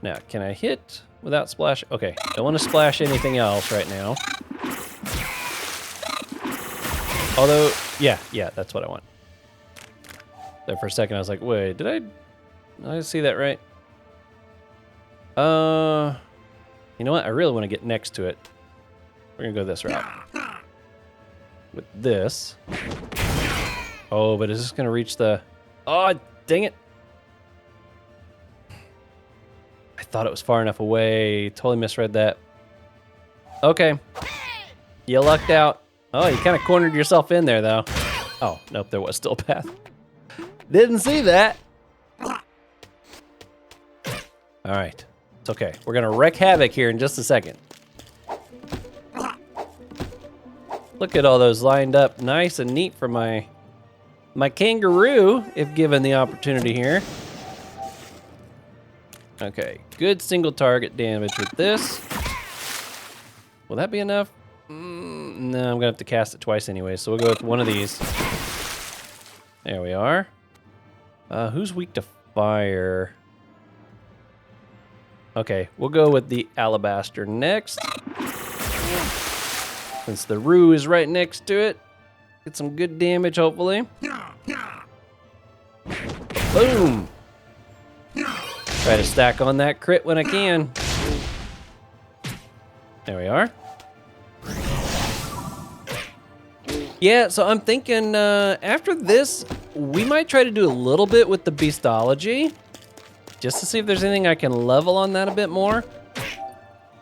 Now, can I hit without splash? Okay, don't want to splash anything else right now. Although, yeah, that's what I want. There for a second, I was like, wait, did I see that right? You know what? I really want to get next to it. We're gonna go this route. With this. Oh, but is this gonna reach the... Oh, dang it. I thought it was far enough away. Totally misread that. Okay. You lucked out. Oh, you kind of cornered yourself in there, though. Oh, nope, there was still a path. Didn't see that. All right. It's okay. We're going to wreak havoc here in just a second. Look at all those lined up nice and neat for my kangaroo, if given the opportunity here. Okay, good single target damage with this. Will that be enough? No, I'm gonna have to cast it twice anyway, so we'll go with one of these. There we are. Who's weak to fire? Okay, we'll go with the alabaster next. Since the rue is right next to it. Get some good damage, hopefully. Boom! Try to stack on that crit when I can. There we are. Yeah, so I'm thinking after this, we might try to do a little bit with the beastology, just to see if there's anything I can level on that a bit more.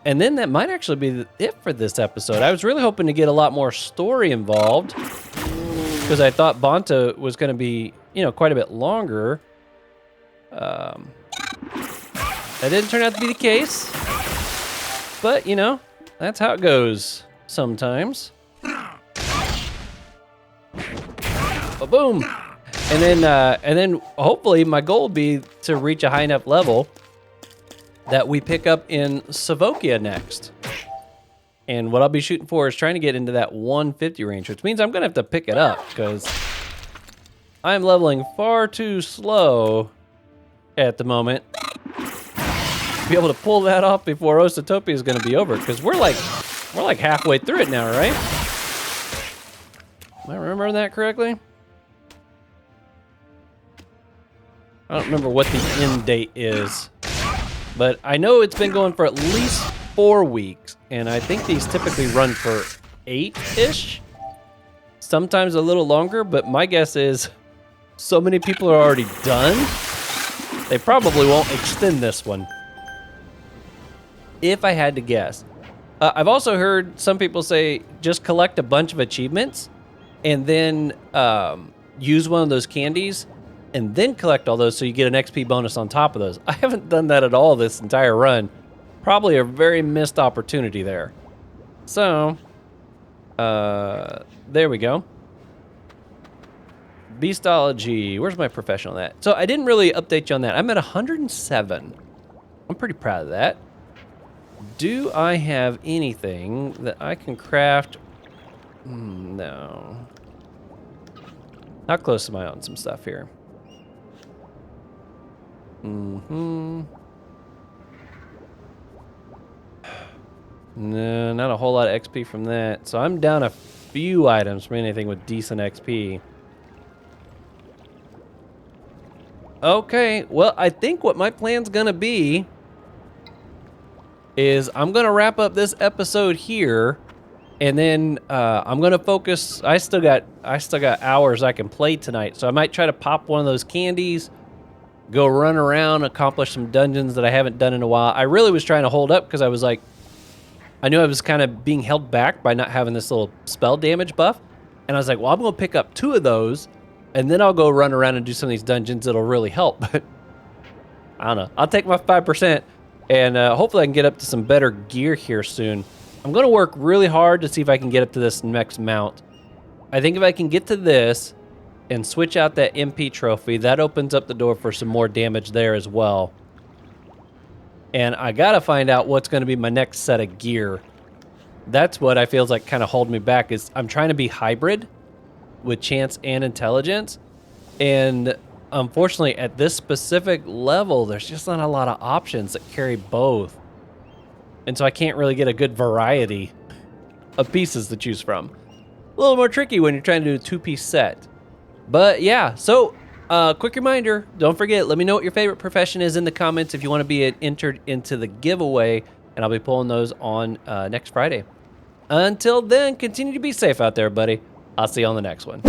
And then that might actually be it for this episode. I was really hoping to get a lot more story involved, because I thought Bonta was going to be, quite a bit longer. That didn't turn out to be the case, but that's how it goes sometimes. Boom, and then hopefully my goal would be to reach a high enough level that we pick up in Savokia next. And what I'll be shooting for is trying to get into that 150 range, which means I'm gonna have to pick it up because I'm leveling far too slow at the moment to be able to pull that off before Osatopia is gonna be over, because we're like halfway through it now, right? Am I remembering that correctly? I don't remember what the end date is, but I know it's been going for at least 4 weeks, and I think these typically run for 8-ish, sometimes a little longer, but my guess is so many people are already done, they probably won't extend this one, if I had to guess. I've also heard some people say just collect a bunch of achievements and then use one of those candies and then collect all those so you get an XP bonus on top of those. I haven't done that at all this entire run. Probably a very missed opportunity there. So, there we go. Beastology, where's my professional at? So I didn't really update you on that. I'm at 107. I'm pretty proud of that. Do I have anything that I can craft? No. How close am I on some stuff here? No, not a whole lot of XP from that. So I'm down a few items from anything with decent XP. Okay, well, I think what my plan's gonna be is I'm gonna wrap up this episode here, and then I'm gonna focus. I still got hours I can play tonight, so I might try to pop one of those candies, go run around, accomplish some dungeons that I haven't done in a while. I really was trying to hold up because I was like, I knew I was kind of being held back by not having this little spell damage buff, and I was like, well, I'm gonna pick up 2 of those, and then I'll go run around and do some of these dungeons that'll really help. But I don't know. I'll take my 5%. And hopefully I can get up to some better gear here soon. I'm going to work really hard to see if I can get up to this next mount. I think if I can get to this and switch out that MP trophy, that opens up the door for some more damage there as well. And I got to find out what's going to be my next set of gear. That's what I feel like kind of holding me back, is I'm trying to be hybrid with chance and intelligence. And unfortunately, at this specific level, there's just not a lot of options that carry both. And so I can't really get a good variety of pieces to choose from. A little more tricky when you're trying to do a two-piece set. But yeah, so quick reminder, don't forget, let me know what your favorite profession is in the comments if you want to be entered into the giveaway, and I'll be pulling those on next Friday. Until then, continue to be safe out there, buddy. I'll see you on the next one.